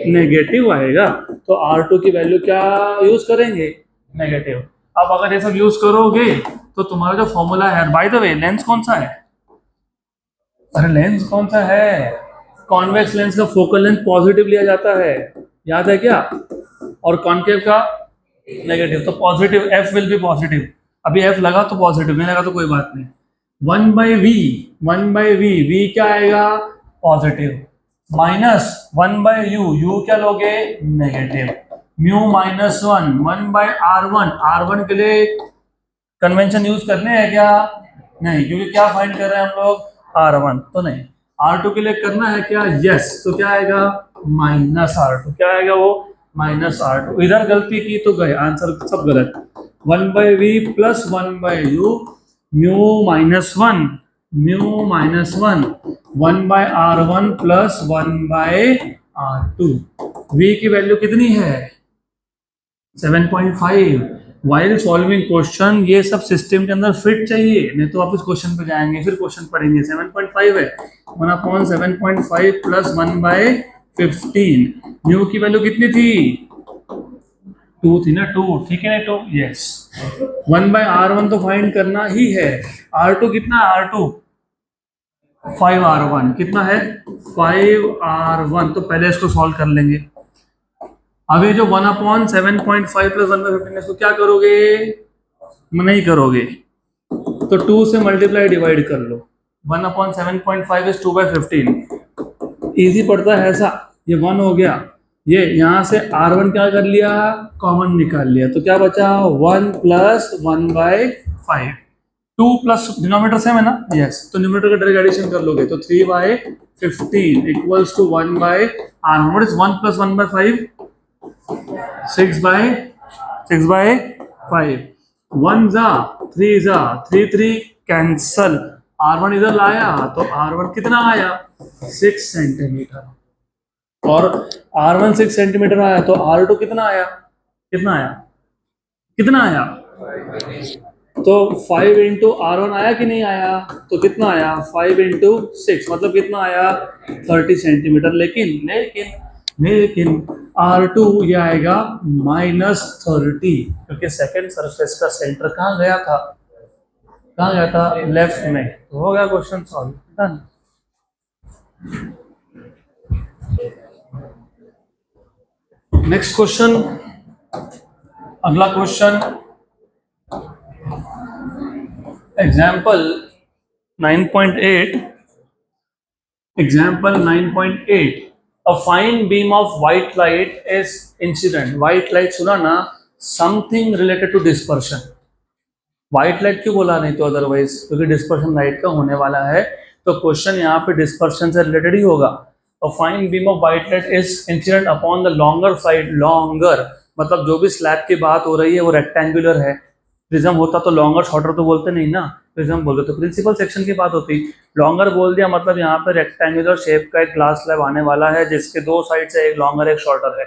नेगेटिव आएगा। तो R2 की वैल्यू क्या यूज करेंगे? नेगेटिव। अब अगर ये सब यूज करोगे तो तुम्हारा जो फॉर्मूला है, बाय द वे लेंस कौन सा है? अरे लेंस कौन सा है? कॉन्वेक्स लेंस का फोकल लेंथ पॉजिटिव लिया जाता है, याद है क्या? और कॉन्केव का नेगेटिव। तो positive F will be positive. अभी F लगा तो पॉजिटिव, नहीं लगा तो कोई बात नहीं। 1/v, 1/v, v क्या आएगा? पॉजिटिव। माइनस 1/u, u क्या लोगे? नेगेटिव। म्यू -1, 1/r1, R1 के लिए कन्वेंशन यूज करने हैं क्या? नहीं, क्योंकि क्या फाइंड कर रहे हैं हम लोग? R1 तो नहीं। R2 के लिए करना है क्या? यस। तो क्या आएगा? -R2। क्या आएगा वो? -R2। इधर गलती की तो गए, आंसर सब गलत। 1/v plus 1/u, mu -1, mu -1, 1/r1 plus 1/r2। v की वैल्यू कितनी है? 7.5। वाइल सॉल्विंग क्वेश्चन ये सब सिस्टम के अंदर फिट चाहिए, नहीं तो वापस क्वेश्चन पे जाएंगे, फिर क्वेश्चन पढ़ेंगे। 7.5 है, 1/7.5 प्लस 1/15। न्यू की वैल्यू कितनी थी? 2 थी ना, 2, ठीक है ना? 2, यस। 1/r1 तो फाइंड करना ही है। R2 कितना है? R2 5R1 कितना है? 5R1। तो पहले इसको सॉल्व कर लेंगे। अभी जो 1/7.5 प्लस 1/15 इसको क्या करोगे? नहीं करोगे तो 2 से मल्टीप्लाई डिवाइड कर लो। 1/7.5 इज 2/15। इजी पड़ता है ऐसा। ये 1 हो गया, ये यहाँ से R1 क्या कर लिया? कॉमन निकाल लिया, तो क्या बचा? 1 प्लस 1/5। 2 प्लस डिनोमिनेटर सेम है ना? यस। तो न्यूमरेटर का डायरेक्ट एडिशन कर लोगे तो 3/15 equals to 1/R1। What is 1 plus 1/5? 6/5। 1 जा 3 जा 3 3 कैंसल। R1 इधर लाया तो R1 कितना आया? 6 सेंटीमीटर। और R1 6 सेंटीमीटर आया तो R2 कितना आया? कितना आया? कितना आया? तो 5 इंटू R1 आया कि नहीं आया? तो कितना आया? 5 इंटू 6 मतलब कितना आया? 30 सेंटीमीटर। लेकिन लेकिन लेकिन R2 ये आएगा -30, क्योंकि सेकेंड सरफेस का सेंटर कहाँ गया था? कहाँ गया था? लेफ्ट में। तो हो गया question solve. Done. Next question, अगला question, example 9.8। Example 9.8। A fine beam of white light is incident. White light सुना ना? Something related to dispersion. White light क्यों बोला? नहीं तो अदरवाइज, क्योंकि डिस्पर्शन लाइट का होने वाला है, तो क्वेश्चन यहाँ पे डिस्पर्शन से रिलेटेड ही होगा। A fine beam of white light is incident upon the longer side, longer मतलब जो भी स्लैब की बात हो रही है वो रेक्टेंगुलर है। प्रिज्म होता तो लॉन्गर शॉर्टर तो बोलते नहीं ना, प्रिज्म बोलते तो प्रिंसिपल सेक्शन की बात होती। लॉन्गर बोल दिया मतलब यहाँ पे रेक्टेंगुलर शेप का एक ग्लास स्लैब आने वाला है जिसके दो साइड से एक लॉन्गर एक शॉर्टर है।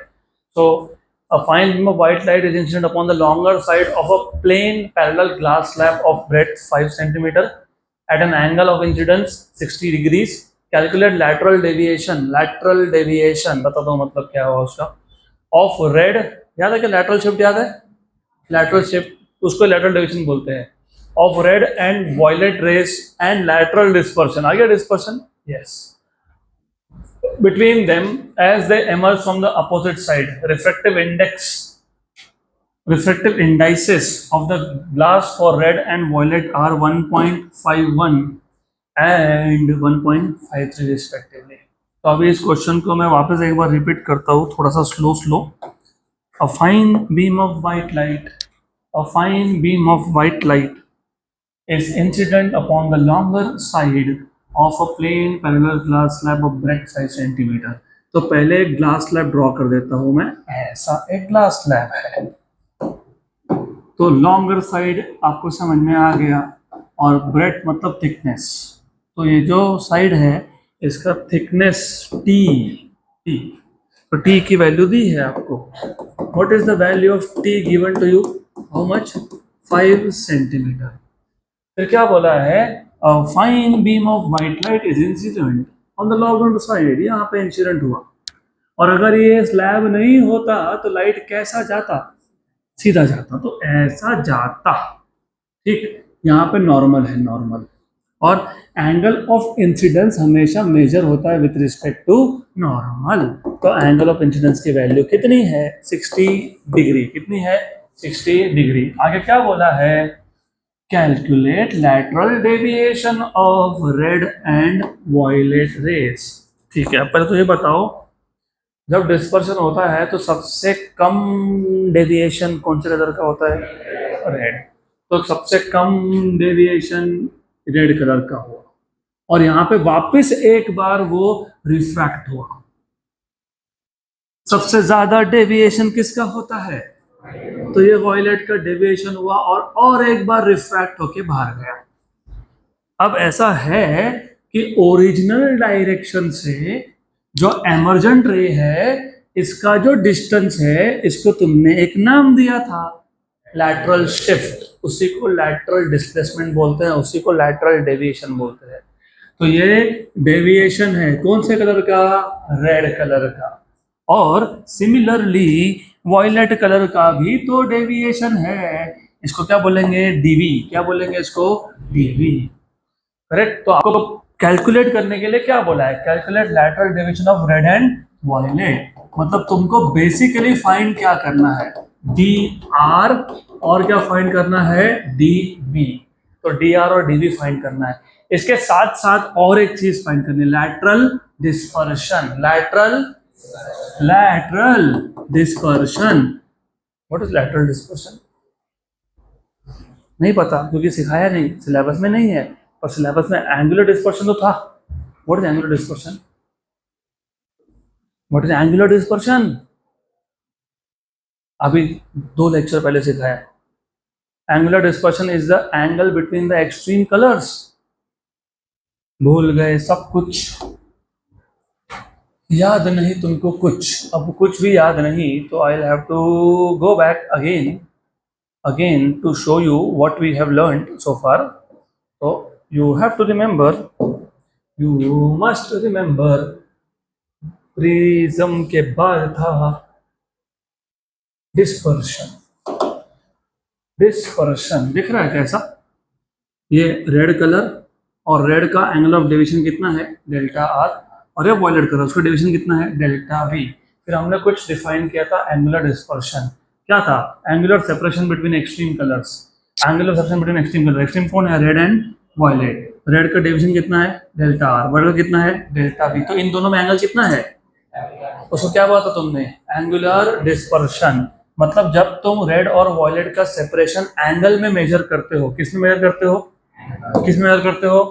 सो a fine beam of white light is incident upon the longer side of a plain parallel glass slab of breadth 5 cm at an angle of incidence 60 degrees. Calculate lateral deviation बता दो मतलब क्या हुआ उसका, of red, याद है क्या lateral shift याद है, lateral shift उसको lateral deviation बोलते हैं, of red and violet rays and lateral dispersion, आ गया dispersion, yes, between them as they emerge from the opposite side. Refractive indices of the glass for red and violet are 1.51 and 1.53 respectively. तो अभी इस क्वेश्चन को मैं वापस एक बार रिपीट करता हूँ, थोड़ा सा slow. A fine beam of white light is incident upon the longer side of a plain parallel glass slab of breadth 5 cm. तो पहले एक ग्लास स्लैब ड्रॉ कर देता हूं मैं, ऐसा एक ग्लास स्लैब है, तो लॉन्गर साइड आपको समझ में आ गया, और ब्रेथ मतलब थिकनेस, तो ये जो साइड है इसका थिकनेस टी, तो टी की वैल्यू दी है आपको। What is the value of T given to you, how much, 5 centimetre. फिर क्या बोला है, fine beam of white light is incident on the longer side, यहाँ पे इंसिडेंट हुआ, और अगर ये स्लैब नहीं होता तो लाइट कैसा जाता, सीधा जाता, तो ऐसा जाता, ठीक, यहाँ पे नॉर्मल है, नॉर्मल, और एंगल ऑफ इंसिडेंस हमेशा मेजर होता है विथ रिस्पेक्ट टू नॉर्मल, तो एंगल ऑफ इंसिडेंस की वैल्यू कितनी है, 60 डिग्री, कितनी है, 60 डिग्री। आगे क्या बोला है, calculate lateral deviation of red and violet rays. ठीक है, पहले तो ये बताओ, जब डिस्पर्शन होता है तो सबसे कम डेविएशन कौन से कलर का होता है, रेड, तो सबसे कम डेविएशन रेड कलर का हुआ, और यहाँ पे वापस एक बार वो रिफ्रैक्ट हुआ, सबसे ज्यादा डेविएशन किसका होता है, तो ये वॉयलेट का डेविएशन हुआ, और एक बार रिफ्रैक्ट होके बाहर गया। अब ऐसा है कि ओरिजिनल डायरेक्शन से जो एमर्जेंट रे है इसका जो डिस्टेंस है इसको तुमने एक नाम दिया था, लैटरल शिफ्ट, उसी को लैटरल डिस्प्लेसमेंट बोलते हैं, उसी को लैटरल डेविएशन बोलते हैं। तो ये डेविएशन है कौन से कलर का, रेड कलर का, और सिमिलरली वॉयलेट कलर का भी तो डेविएशन है, इसको क्या बोलेंगे, डीवी, क्या बोलेंगे इसको, डीवी, करेक्ट। तो आपको कैलकुलेट करने के लिए क्या बोला है, calculate lateral deviation of red and violet, मतलब तुमको बेसिकली फाइंड क्या करना है, डी आर, और क्या फाइंड करना है, डी वी, तो डी आर और डी वी फाइंड करना है। इसके साथ साथ और एक चीज फाइंड करनी है, lateral dispersion, lateral dispersion. What is lateral dispersion, नहीं पता क्योंकि सिखाया नहीं, सिलेबस में नहीं है, और सिलेबस में एंगुलर डिस्पर्शन तो था। What is angular dispersion, what is angular dispersion, अभी 2 लेक्चर पहले सिखाया। Angular dispersion is the angle between the extreme colours, भूल गए सब कुछ, याद नहीं तुमको कुछ, अब कुछ भी याद नहीं, तो I have to go back again to show you what we have learned so far. So you have to remember, you must remember, prism के बाद था डिस्पर्शन, दिख रहा है कैसा, ये रेड कलर, और रेड का एंगल ऑफ डेविएशन कितना है, डेल्टा आर, और ये वॉयलेट कलर, उसका डेविएशन कितना है, डेल्टा वी। फिर हमने कुछ डिफाइन किया था एंगुलर डिस्पर्शन, क्या था, angular separation between extreme colours, angular separation between extreme colour, extreme कौन है, रेड एंड वायलेट, रेड का डेविएशन कितना है, डेल्टा आर, वायलेट का कितना है, डेल्टा वी, तो इन दोनों में एंगल कितना है, उसको क्या बोला था तुमने, एंगुलर डिस्पर्शन। मतलब जब तुम रेड और वायलेट का सेपरेशन एंगल में मेजर करते हो, किस में मेजर करते हो, किस में मेजर करते हो,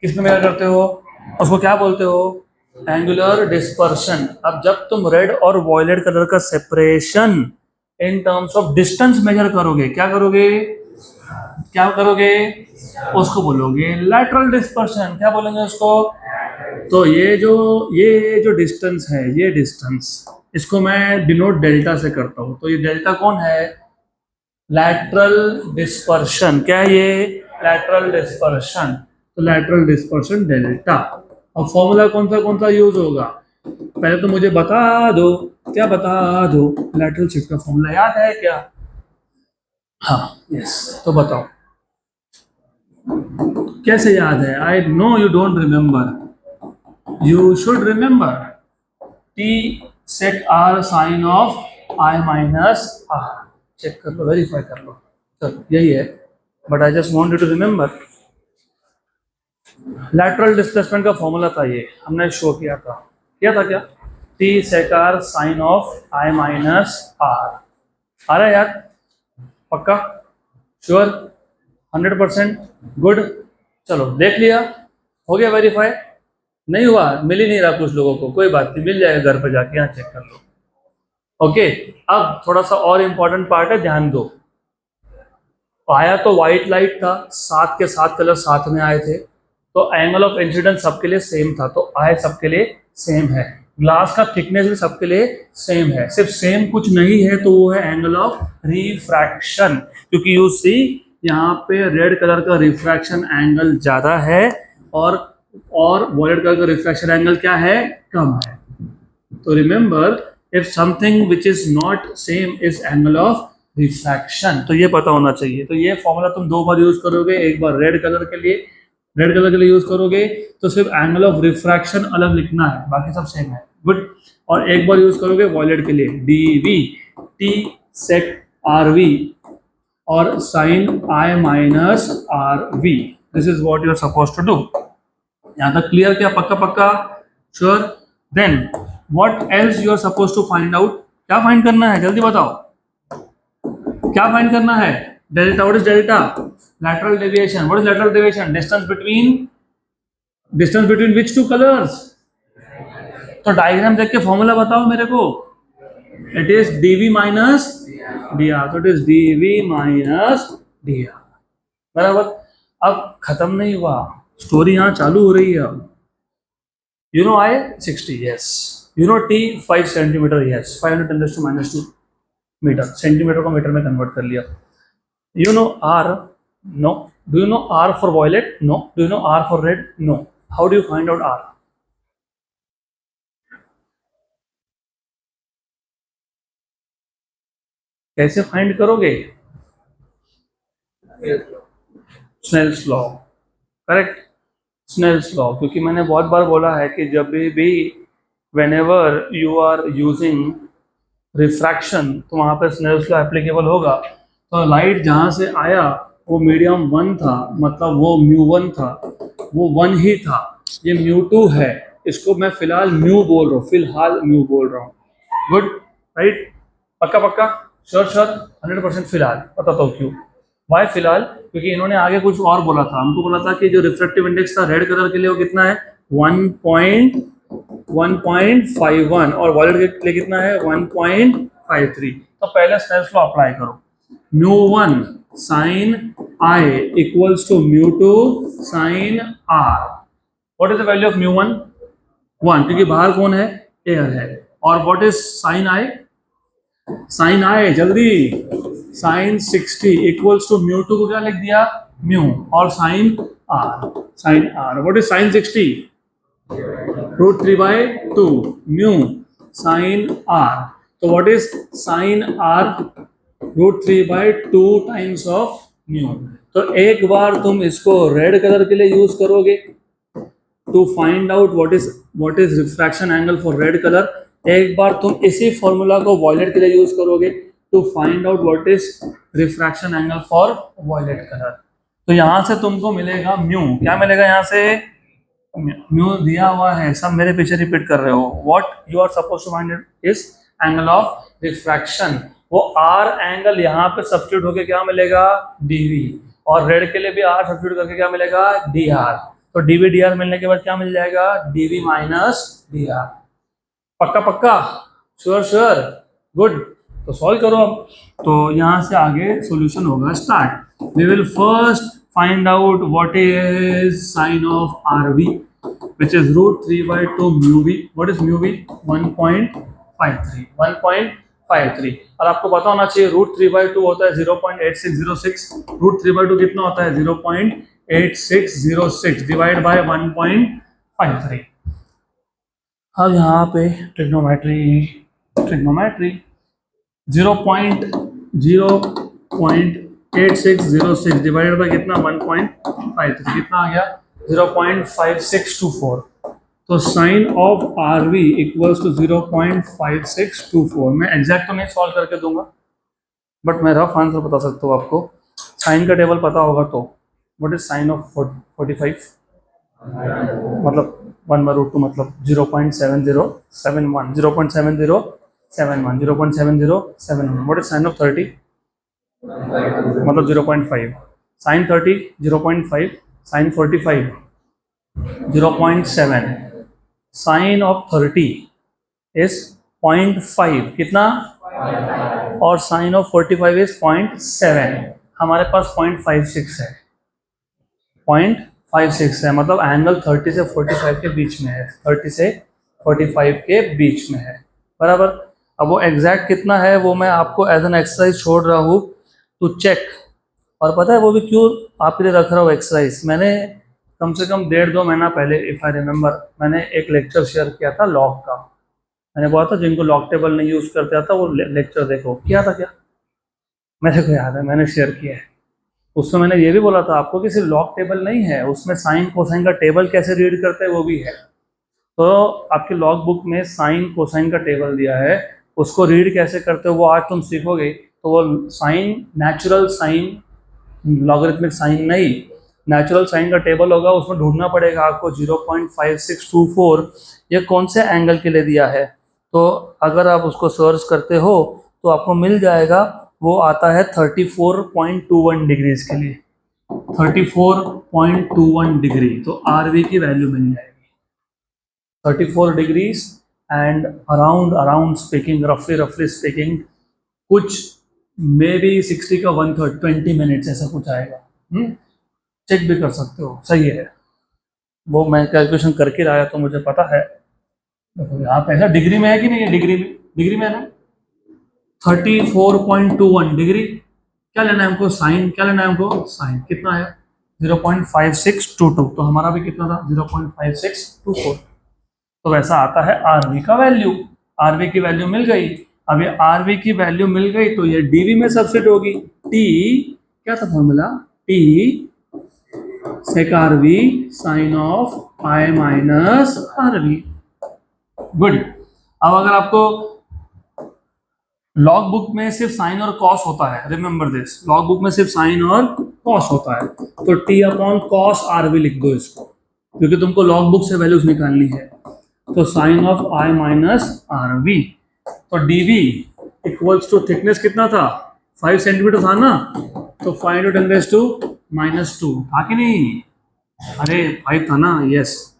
किस में मेजर करते हो, उसको क्या बोलते हो, एंगुलर डिस्पर्शन। अब जब तुम रेड और वॉयलेट कलर का separation in terms of distance measure करोगे, क्या करोगे, क्या करोगे, उसको बोलोगे लैटरल डिस्पर्शन। क्या बोलेंगे उसको? तो ये जो डिस्टेंस है, ये डिस्टेंस, इसको मैं डिनोट डेल्टा से करता हूं। तो ये डेल्टा कौन है? Lateral dispersion. क्या है ये? Lateral dispersion. तो लैटरल डिस्पर्शन डेल्टा। अब फॉर्मूला कौन सा यूज होगा? पहले तो मुझे बता दो, क्या बता दो, लैटरल शिफ्ट का फॉर्मूला याद है क्या? हाँ, यस, तो बताओ कैसे याद है? I know you don't remember, you should remember. T sec r sine of i minus r. Check कर लो, वेरीफाई कर लो, चलो यही है, but I just want you to remember. Lateral displacement का फॉर्मूला था ये, हमने शो किया था क्या? T sec r sine of i minus r. आ रहा है यार? पक्का? श्योर? 100%? गुड। चलो देख लिया, हो गया वेरीफाई? नहीं हुआ, मिल ही नहीं रहा कुछ लोगों को, कोई बात नहीं, मिल जाएगा घर पे जाके, यहाँ चेक कर लो। ओके, अब थोड़ा सा और इंपॉर्टेंट पार्ट है, ध्यान दो। आया तो व्हाइट लाइट था, 7 कलर साथ में आए थे, तो एंगल ऑफ इंसिडेंस सबके लिए सेम था, तो आए सबके लिए सेम है। ग्लास का थिकनेस भी सबके लिए सेम है, सिर्फ सेम कुछ नहीं है तो वो है एंगल ऑफ रिफ्रैक्शन। क्योंकि यू सी यहाँ पे रेड कलर का रिफ्रैक्शन एंगल ज्यादा है और वॉयलेट कलर का रिफ्रैक्शन एंगल क्या है? कम है। तो remember, if something which is not same is angle of refraction, तो ये पता होना चाहिए। तो ये फॉर्मूला तुम 2 बार यूज करोगे, एक बार रेड कलर के लिए यूज करोगे तो सिर्फ एंगल ऑफ रिफ्रैक्शन अलग लिखना है, बाकी सब सेम है। गुड। और एक बार यूज करोगे वॉयलेट के लिए, d v t sec r v और sine i minus r v. This is what you are suppose to do. यहाँ तक क्लियर? क्या पक्का पक्का? Sure? Then what else you are suppose to find out? क्या फाइंड करना है, जल्दी बताओ, क्या फाइंड करना है? Delta. What is delta? lateral deviation. What is lateral deviation? Distance between which two colors? तो डायग्राम देख के फॉर्मूला बताओ मेरे को। It is dv minus dr, तो it is dv minus dr, बराबर। अब खत्म नहीं हुआ, स्टोरी यहाँ चालू हो रही है। अब यू नो I 60, यस। You know T 5 centimetre, yes. 510⁻² metre, centimetre को मीटर में कन्वर्ट कर लिया। You know R? No. Do you know R for violet? No. Do you know R for red? No. How do you find out R? कैसे फाइंड करोगे? Snell's law, correct, Snell's law. क्योंकि मैंने बहुत बार बोला है कि जब भी whenever you are using refraction तो वहाँ पे स्नेल्स लॉ एप्लीकेबल होगा। तो लाइट जहाँ से आया वो मीडियम 1 था, मतलब वो μ1 था, वो 1 ही था। ये μ2 है, इसको मैं फिलहाल म्यू बोल रहा हूँ, गुड, राइट? पक्का पक्का? Sure sure? 100% फिलहाल। बताता हूँ क्यों। वाई फिलहाल? क्योंकि इन्होंने आगे कुछ और बोला था, हमको बोला था कि जो रिफ्रैक्टिव इंडेक्स था रेड कलर के लिए वो कितना है? 1.51 और वॉयलेट के लिए कितना है? 1.53। तो पहले स्नेल्स लॉ अप्लाई करो। μ1 sin I equals to μ2 sin R. What is the value of μ1? 1, क्योंकि बाहर कौन है? एयर है। और what is sin I? sin I, जल्दी, sin 60 equals to μ2 को क्या लिख दिया? म्यू, और sin R. What is sin 60? √3/2 mu sin R. तो what is sin R? √3/2 times of mu. तो एक बार तुम इसको रेड कलर के लिए यूज करोगे to find out what is refraction angle for red colour, एक बार तुम इसी फॉर्मूला को वॉयलेट के लिए यूज करोगे to find out what is refraction angle for violet colour. तो यहां से तुमको मिलेगा म्यू। क्या मिलेगा यहाँ से? म्यू दिया हुआ है, सब मेरे पीछे रिपीट कर रहे हो। What you are suppose to find is angle of refraction. वो आर एंगल यहाँ पे सब्स्टिट्यूट होके क्या मिलेगा? dv, और रेड के लिए भी आर सब्स्टिट्यूट करके क्या मिलेगा? dr। तो dv dr मिलने के बाद क्या मिल जाएगा, dv माइनस dr। पक्का पक्का, श्योर श्योर, गुड। तो सॉल्व करो अब। तो यहाँ से आगे सॉल्यूशन होगा start. We will first find out what is sine of rv which is √3/2 mu v। what is mu v? 1.53 और आपको पता होना चाहिए √3/2 होता है 0.8606। √3/2 कितना होता है, 0.8606 डिवाइड बाय 1.53। अब यहाँ पे ट्रिग्नोमेट्री 0.8606 डिवाइडेड बाय कितना, 1.53, कितना आ गया, 0.5624। तो sine of RV equals to 0.5624। मैं एग्जैक्ट तो नहीं सॉल्व करके दूंगा, बट मैं रफ आंसर बता सकता हूँ आपको। साइन का टेबल पता होगा तो व्हाट इज साइन ऑफ 45, मतलब 1/√2 मतलब 0.7071, 0.7071, 0.7071। व्हाट इज साइन ऑफ 30, मतलब 0.5। Sine 30 0.5, sine 45 0.7, sine of 30 is 0.5, कितना, और साइन ऑफ 45 इज 0.7। हमारे पास 0.56 है, 0.56 है, मतलब एंगल 30 से 45 के बीच में है, 30 से 45 के बीच में है, बराबर। अब वो एग्जैक्ट कितना है वो मैं आपको एज एन एक्सरसाइज छोड़ रहा हूँ टू चेक। और पता है वो भी क्यों आपके लिए रख रहा हूँ एक्सरसाइज, मैंने कम से कम 1.5-2 महीना पहले, इफ आई रिमेंबर, मैंने एक लेक्चर शेयर किया था लॉग का। मैंने बोला था जिनको लॉग टेबल नहीं यूज करते आता वो लेक्चर देखो, किया था क्या, मेरे को याद है मैंने शेयर किया है। उसमें मैंने ये भी बोला था आपको कि सिर्फ लॉग टेबल नहीं है, उसमें साइन कोसाइन का टेबल कैसे रीड करते हैं वो भी है। तो आपके लॉग बुक में साइन कोसाइन का टेबल दिया है, उसको रीड कैसे करते हो वो आज तुम सीखोगे। तो वो sine, natural sine, logarithmic sine नहीं, नेचुरल साइन का टेबल होगा, उसमें ढूंढना पड़ेगा आपको 0.5624 ये कौन से एंगल के लिए दिया है। तो अगर आप उसको सर्च करते हो तो आपको मिल जाएगा, वो आता है 34.21 डिग्रीज के लिए, 34.21 डिग्री। तो RV की वैल्यू मिल जाएगी 34 डिग्रीज एंड अराउंड स्पीकिंग, रफली स्पीकिंग, कुछ मे बी 60 का 1/3 20 मिनट्स ऐसा कुछ आएगा। चेक भी कर सकते हो, सही है, वो मैं कैलकुलेशन करके लाया तो मुझे पता है। देखो यहाँ पे ऐसा डिग्री में है कि नहीं है, डिग्री में है ना, 34.21 डिग्री। क्या लेना है हमको, साइन, क्या लेना है हमको, साइन कितना है 0.5622, तो हमारा भी कितना था 0.5624। तो वैसा आता है RV का वैल्यू। RV की वैल्यू मिल गई। अब ये RV की वैल्यू मिल गई तो ये DV में सब्स्टिट्यूट होगी। T क्या था formula, T sec RV sine of I minus RV। Good. अब अगर आपको लॉग बुक में सिर्फ साइन और कॉस होता है, रिमेंबर दिस, लॉग बुक में सिर्फ साइन और कॉस होता है, तो T अपॉन कॉस RV लिख दो इसको, क्योंकि तुमको लॉग बुक से वैल्यूज निकालनी है। तो sine of I minus RV। तो DV इक्वल्स टू थिकनेस कितना था, 5 सेंटीमीटर था ना, तो 5 × 10⁻², था कि नहीं, अरे 5 था ना, yes.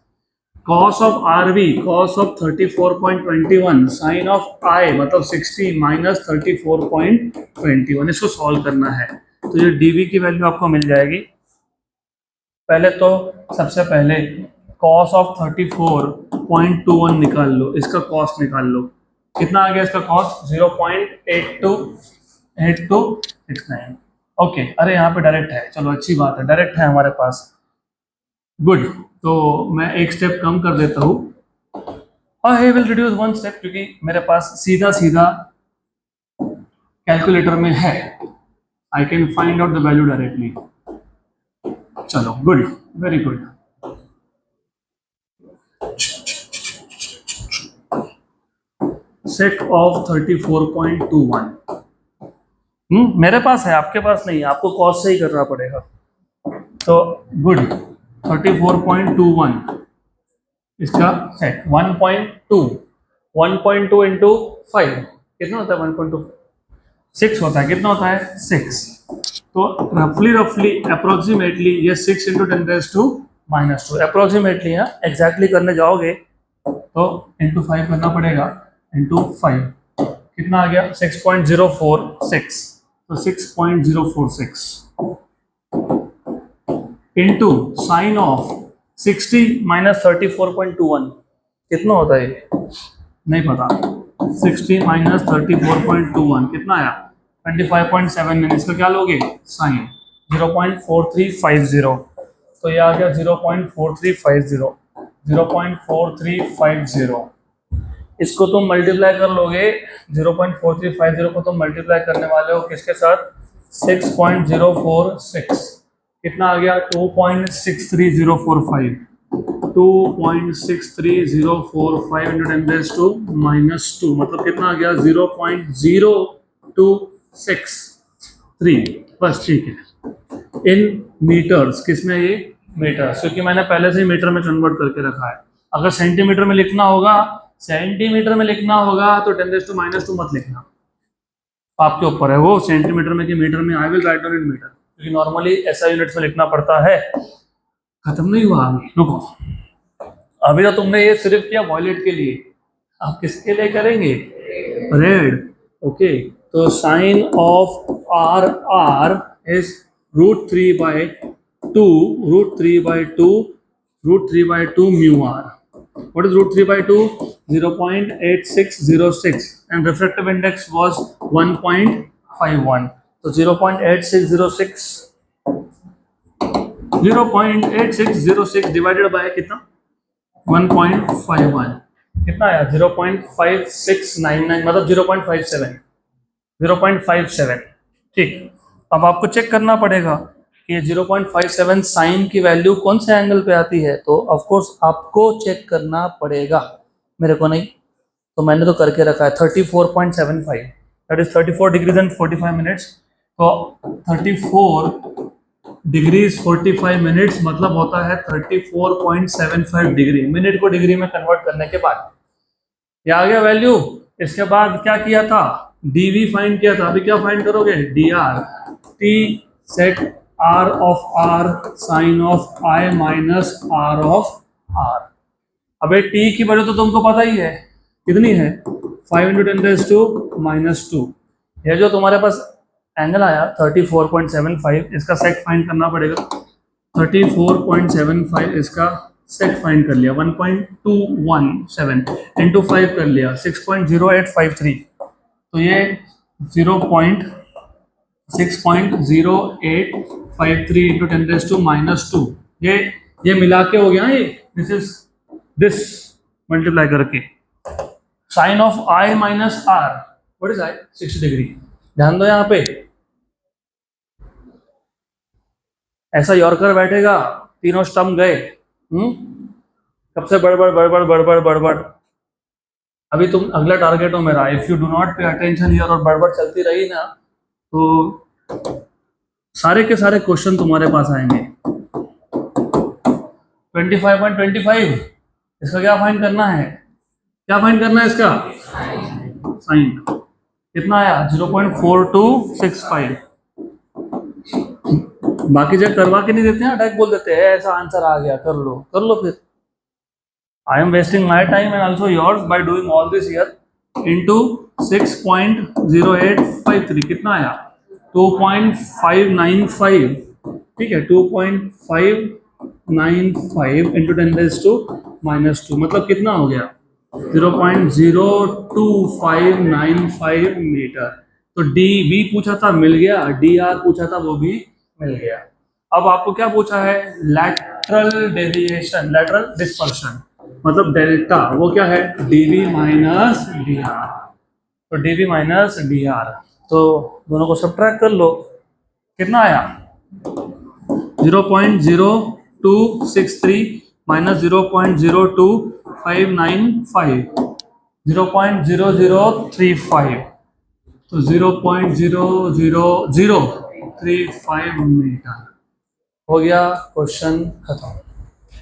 Cos of RV, cos of 34.21, sine of I मतलब 60 माइनस 34.21, इसको सॉल्व करना है। तो ये DV की वैल्यू आपको मिल जाएगी। पहले तो सबसे पहले कॉस ऑफ 34.21 निकाल लो, इसका कॉस निकाल लो, कितना आ गया इसका कॉस, 0.8269। ओके, अरे यहाँ पे डायरेक्ट है, चलो अच्छी बात है, डायरेक्ट है हमारे पास, गुड। तो मैं एक स्टेप कम कर देता हूँ, आई विल रिड्यूस 1 स्टेप, क्योंकि मेरे पास सीधा कैलकुलेटर में है, I can find out the value directly. चलो good, very good. Sec of 34.21 मेरे पास है, आपके पास नहीं है, आपको कॉस से ही करना पड़ेगा। तो गुड, 34.21 इसका सेक 1.2 इंटू 5 कितना होता है, 1.2 6 होता है, कितना होता है 6। तो रफली अप्रोक्सीमेटली ये 6 × 10⁻⁴ -2 अप्रोक्सीमेटली। हाँ, एग्जैक्टली करने जाओगे तो इंटू 5 करना पड़ेगा, इंटू 5 कितना आ गया 6.046, तो 6.046 इंटू साइन ऑफ 60 माइनस 34.21 कितना होता है ये नहीं पता। 60 माइनस 34.21 कितना आया 25.7। इसका क्या लोगे साइन 0.4350, तो ये आ गया 0.4350, 0.4350। इसको तुम मल्टीप्लाई कर लोगे, 0.4350 को तुम मल्टीप्लाई करने वाले हो किसके साथ 6.046, कितना आ गया 2.63045, 2.63045 इंटू 10⁻⁻², मतलब कितना आ गया 0.0263। बस ठीक है, इन मीटर्स, किसमें ये मीटर्स, क्योंकि मैंने पहले से ही मीटर में कन्वर्ट करके रखा है। अगर सेंटीमीटर में लिखना होगा, सेंटीमीटर में लिखना होगा तो 10⁻² मत लिखना, आपके ऊपर है वो सेंटीमीटर में कि मीटर में। I will write down in metre, क्योंकि नॉर्मली ऐसा यूनिट्स में लिखना पड़ता है। खत्म नहीं हुआ, अभी रुको, अभी तो तुमने ये सिर्फ किया वॉयलेट के लिए, आप किसके लिए करेंगे रेड। ओके, तो sine of R R is √3/2, √3/2 mu r. What is √3/2? 0.8606 and refractive index was 1.51. So 0.8606 divided by कितना 1.51 कितना आया 0.5699, मतलब 0.57। ठीक, अब आपको चेक करना पड़ेगा कि 0.57 साइन की वैल्यू कौन से एंगल पे आती है, तो ऑफ कोर्स आपको चेक करना पड़ेगा, मेरे को नहीं। तो मैंने तो करके रखा है 34.75, that is 34 degrees and 45 minutes. तो 34 डिग्रीज 45 मिनट्स मतलब होता है 34.75 डिग्री। मिनट को डिग्री में कन्वर्ट करने के बाद ये आ गया वैल्यू। इसके बाद क्या किया था, dv फाइंड किया था, अभी क्या फाइंड करोगे dr, t sec r of r sine of i minus r of r। अबे t की वैल्यू तो तुमको पता ही है कितनी है 5 × 10⁻²। यह जो तुम्हारे पास एंगल आया 34.75, इसका सेक फाइंड करना पड़ेगा। 34.75 इसका सेक फाइंड कर लिया, 1.217 इंटू 5 कर लिया 6.0853, तो ये 6.0853 इंटू 10⁻², ये मिला के हो गया ये, दिस मल्टीप्लाई करके sine of i minus r, what is i 60 degree. ध्यान दो यहाँ पे, ऐसा यॉर्कर बैठेगा, तीनों स्टम्प गए, सबसे बड़बड़ बड़बड़ बड़बड़ बड़बड़। अभी तुम अगला टारगेट हो मेरा, if you do not pay attention here और बड़बड़ चलती रही ना तो सारे के सारे क्वेश्चन तुम्हारे पास आएंगे। 25.25 इसका क्या फाइंड करना है, क्या फाइंड करना है इसका साइन, कितना आया 0.4265। बाकी जब करवा के नहीं देते हैं, अटैक बोल देते हैं ऐसा आंसर आ गया, कर लो फिर। I am wasting my time and also yours by doing all this year into 6.0853 कितना आया 2.595, ठीक है 2.595 इंटू 10⁻², मतलब कितना हो गया 0.02595 मीटर। तो dv पूछा था मिल गया, dr पूछा था वो भी मिल गया। अब आपको क्या पूछा है, लैटरल डेविएशन, लैटरल डिस्पर्शन, मतलब डेल्टा, वो क्या है dv माइनस dr। तो dv माइनस dr, तो दोनों को सब्ट्रैक्ट कर लो, कितना आया 0.0263 माइनस 0.02595, 0.0035, तो 0.00035 मीटर हो गया। क्वेश्चन खत्म,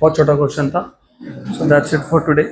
बहुत छोटा क्वेश्चन था। So that's it for today.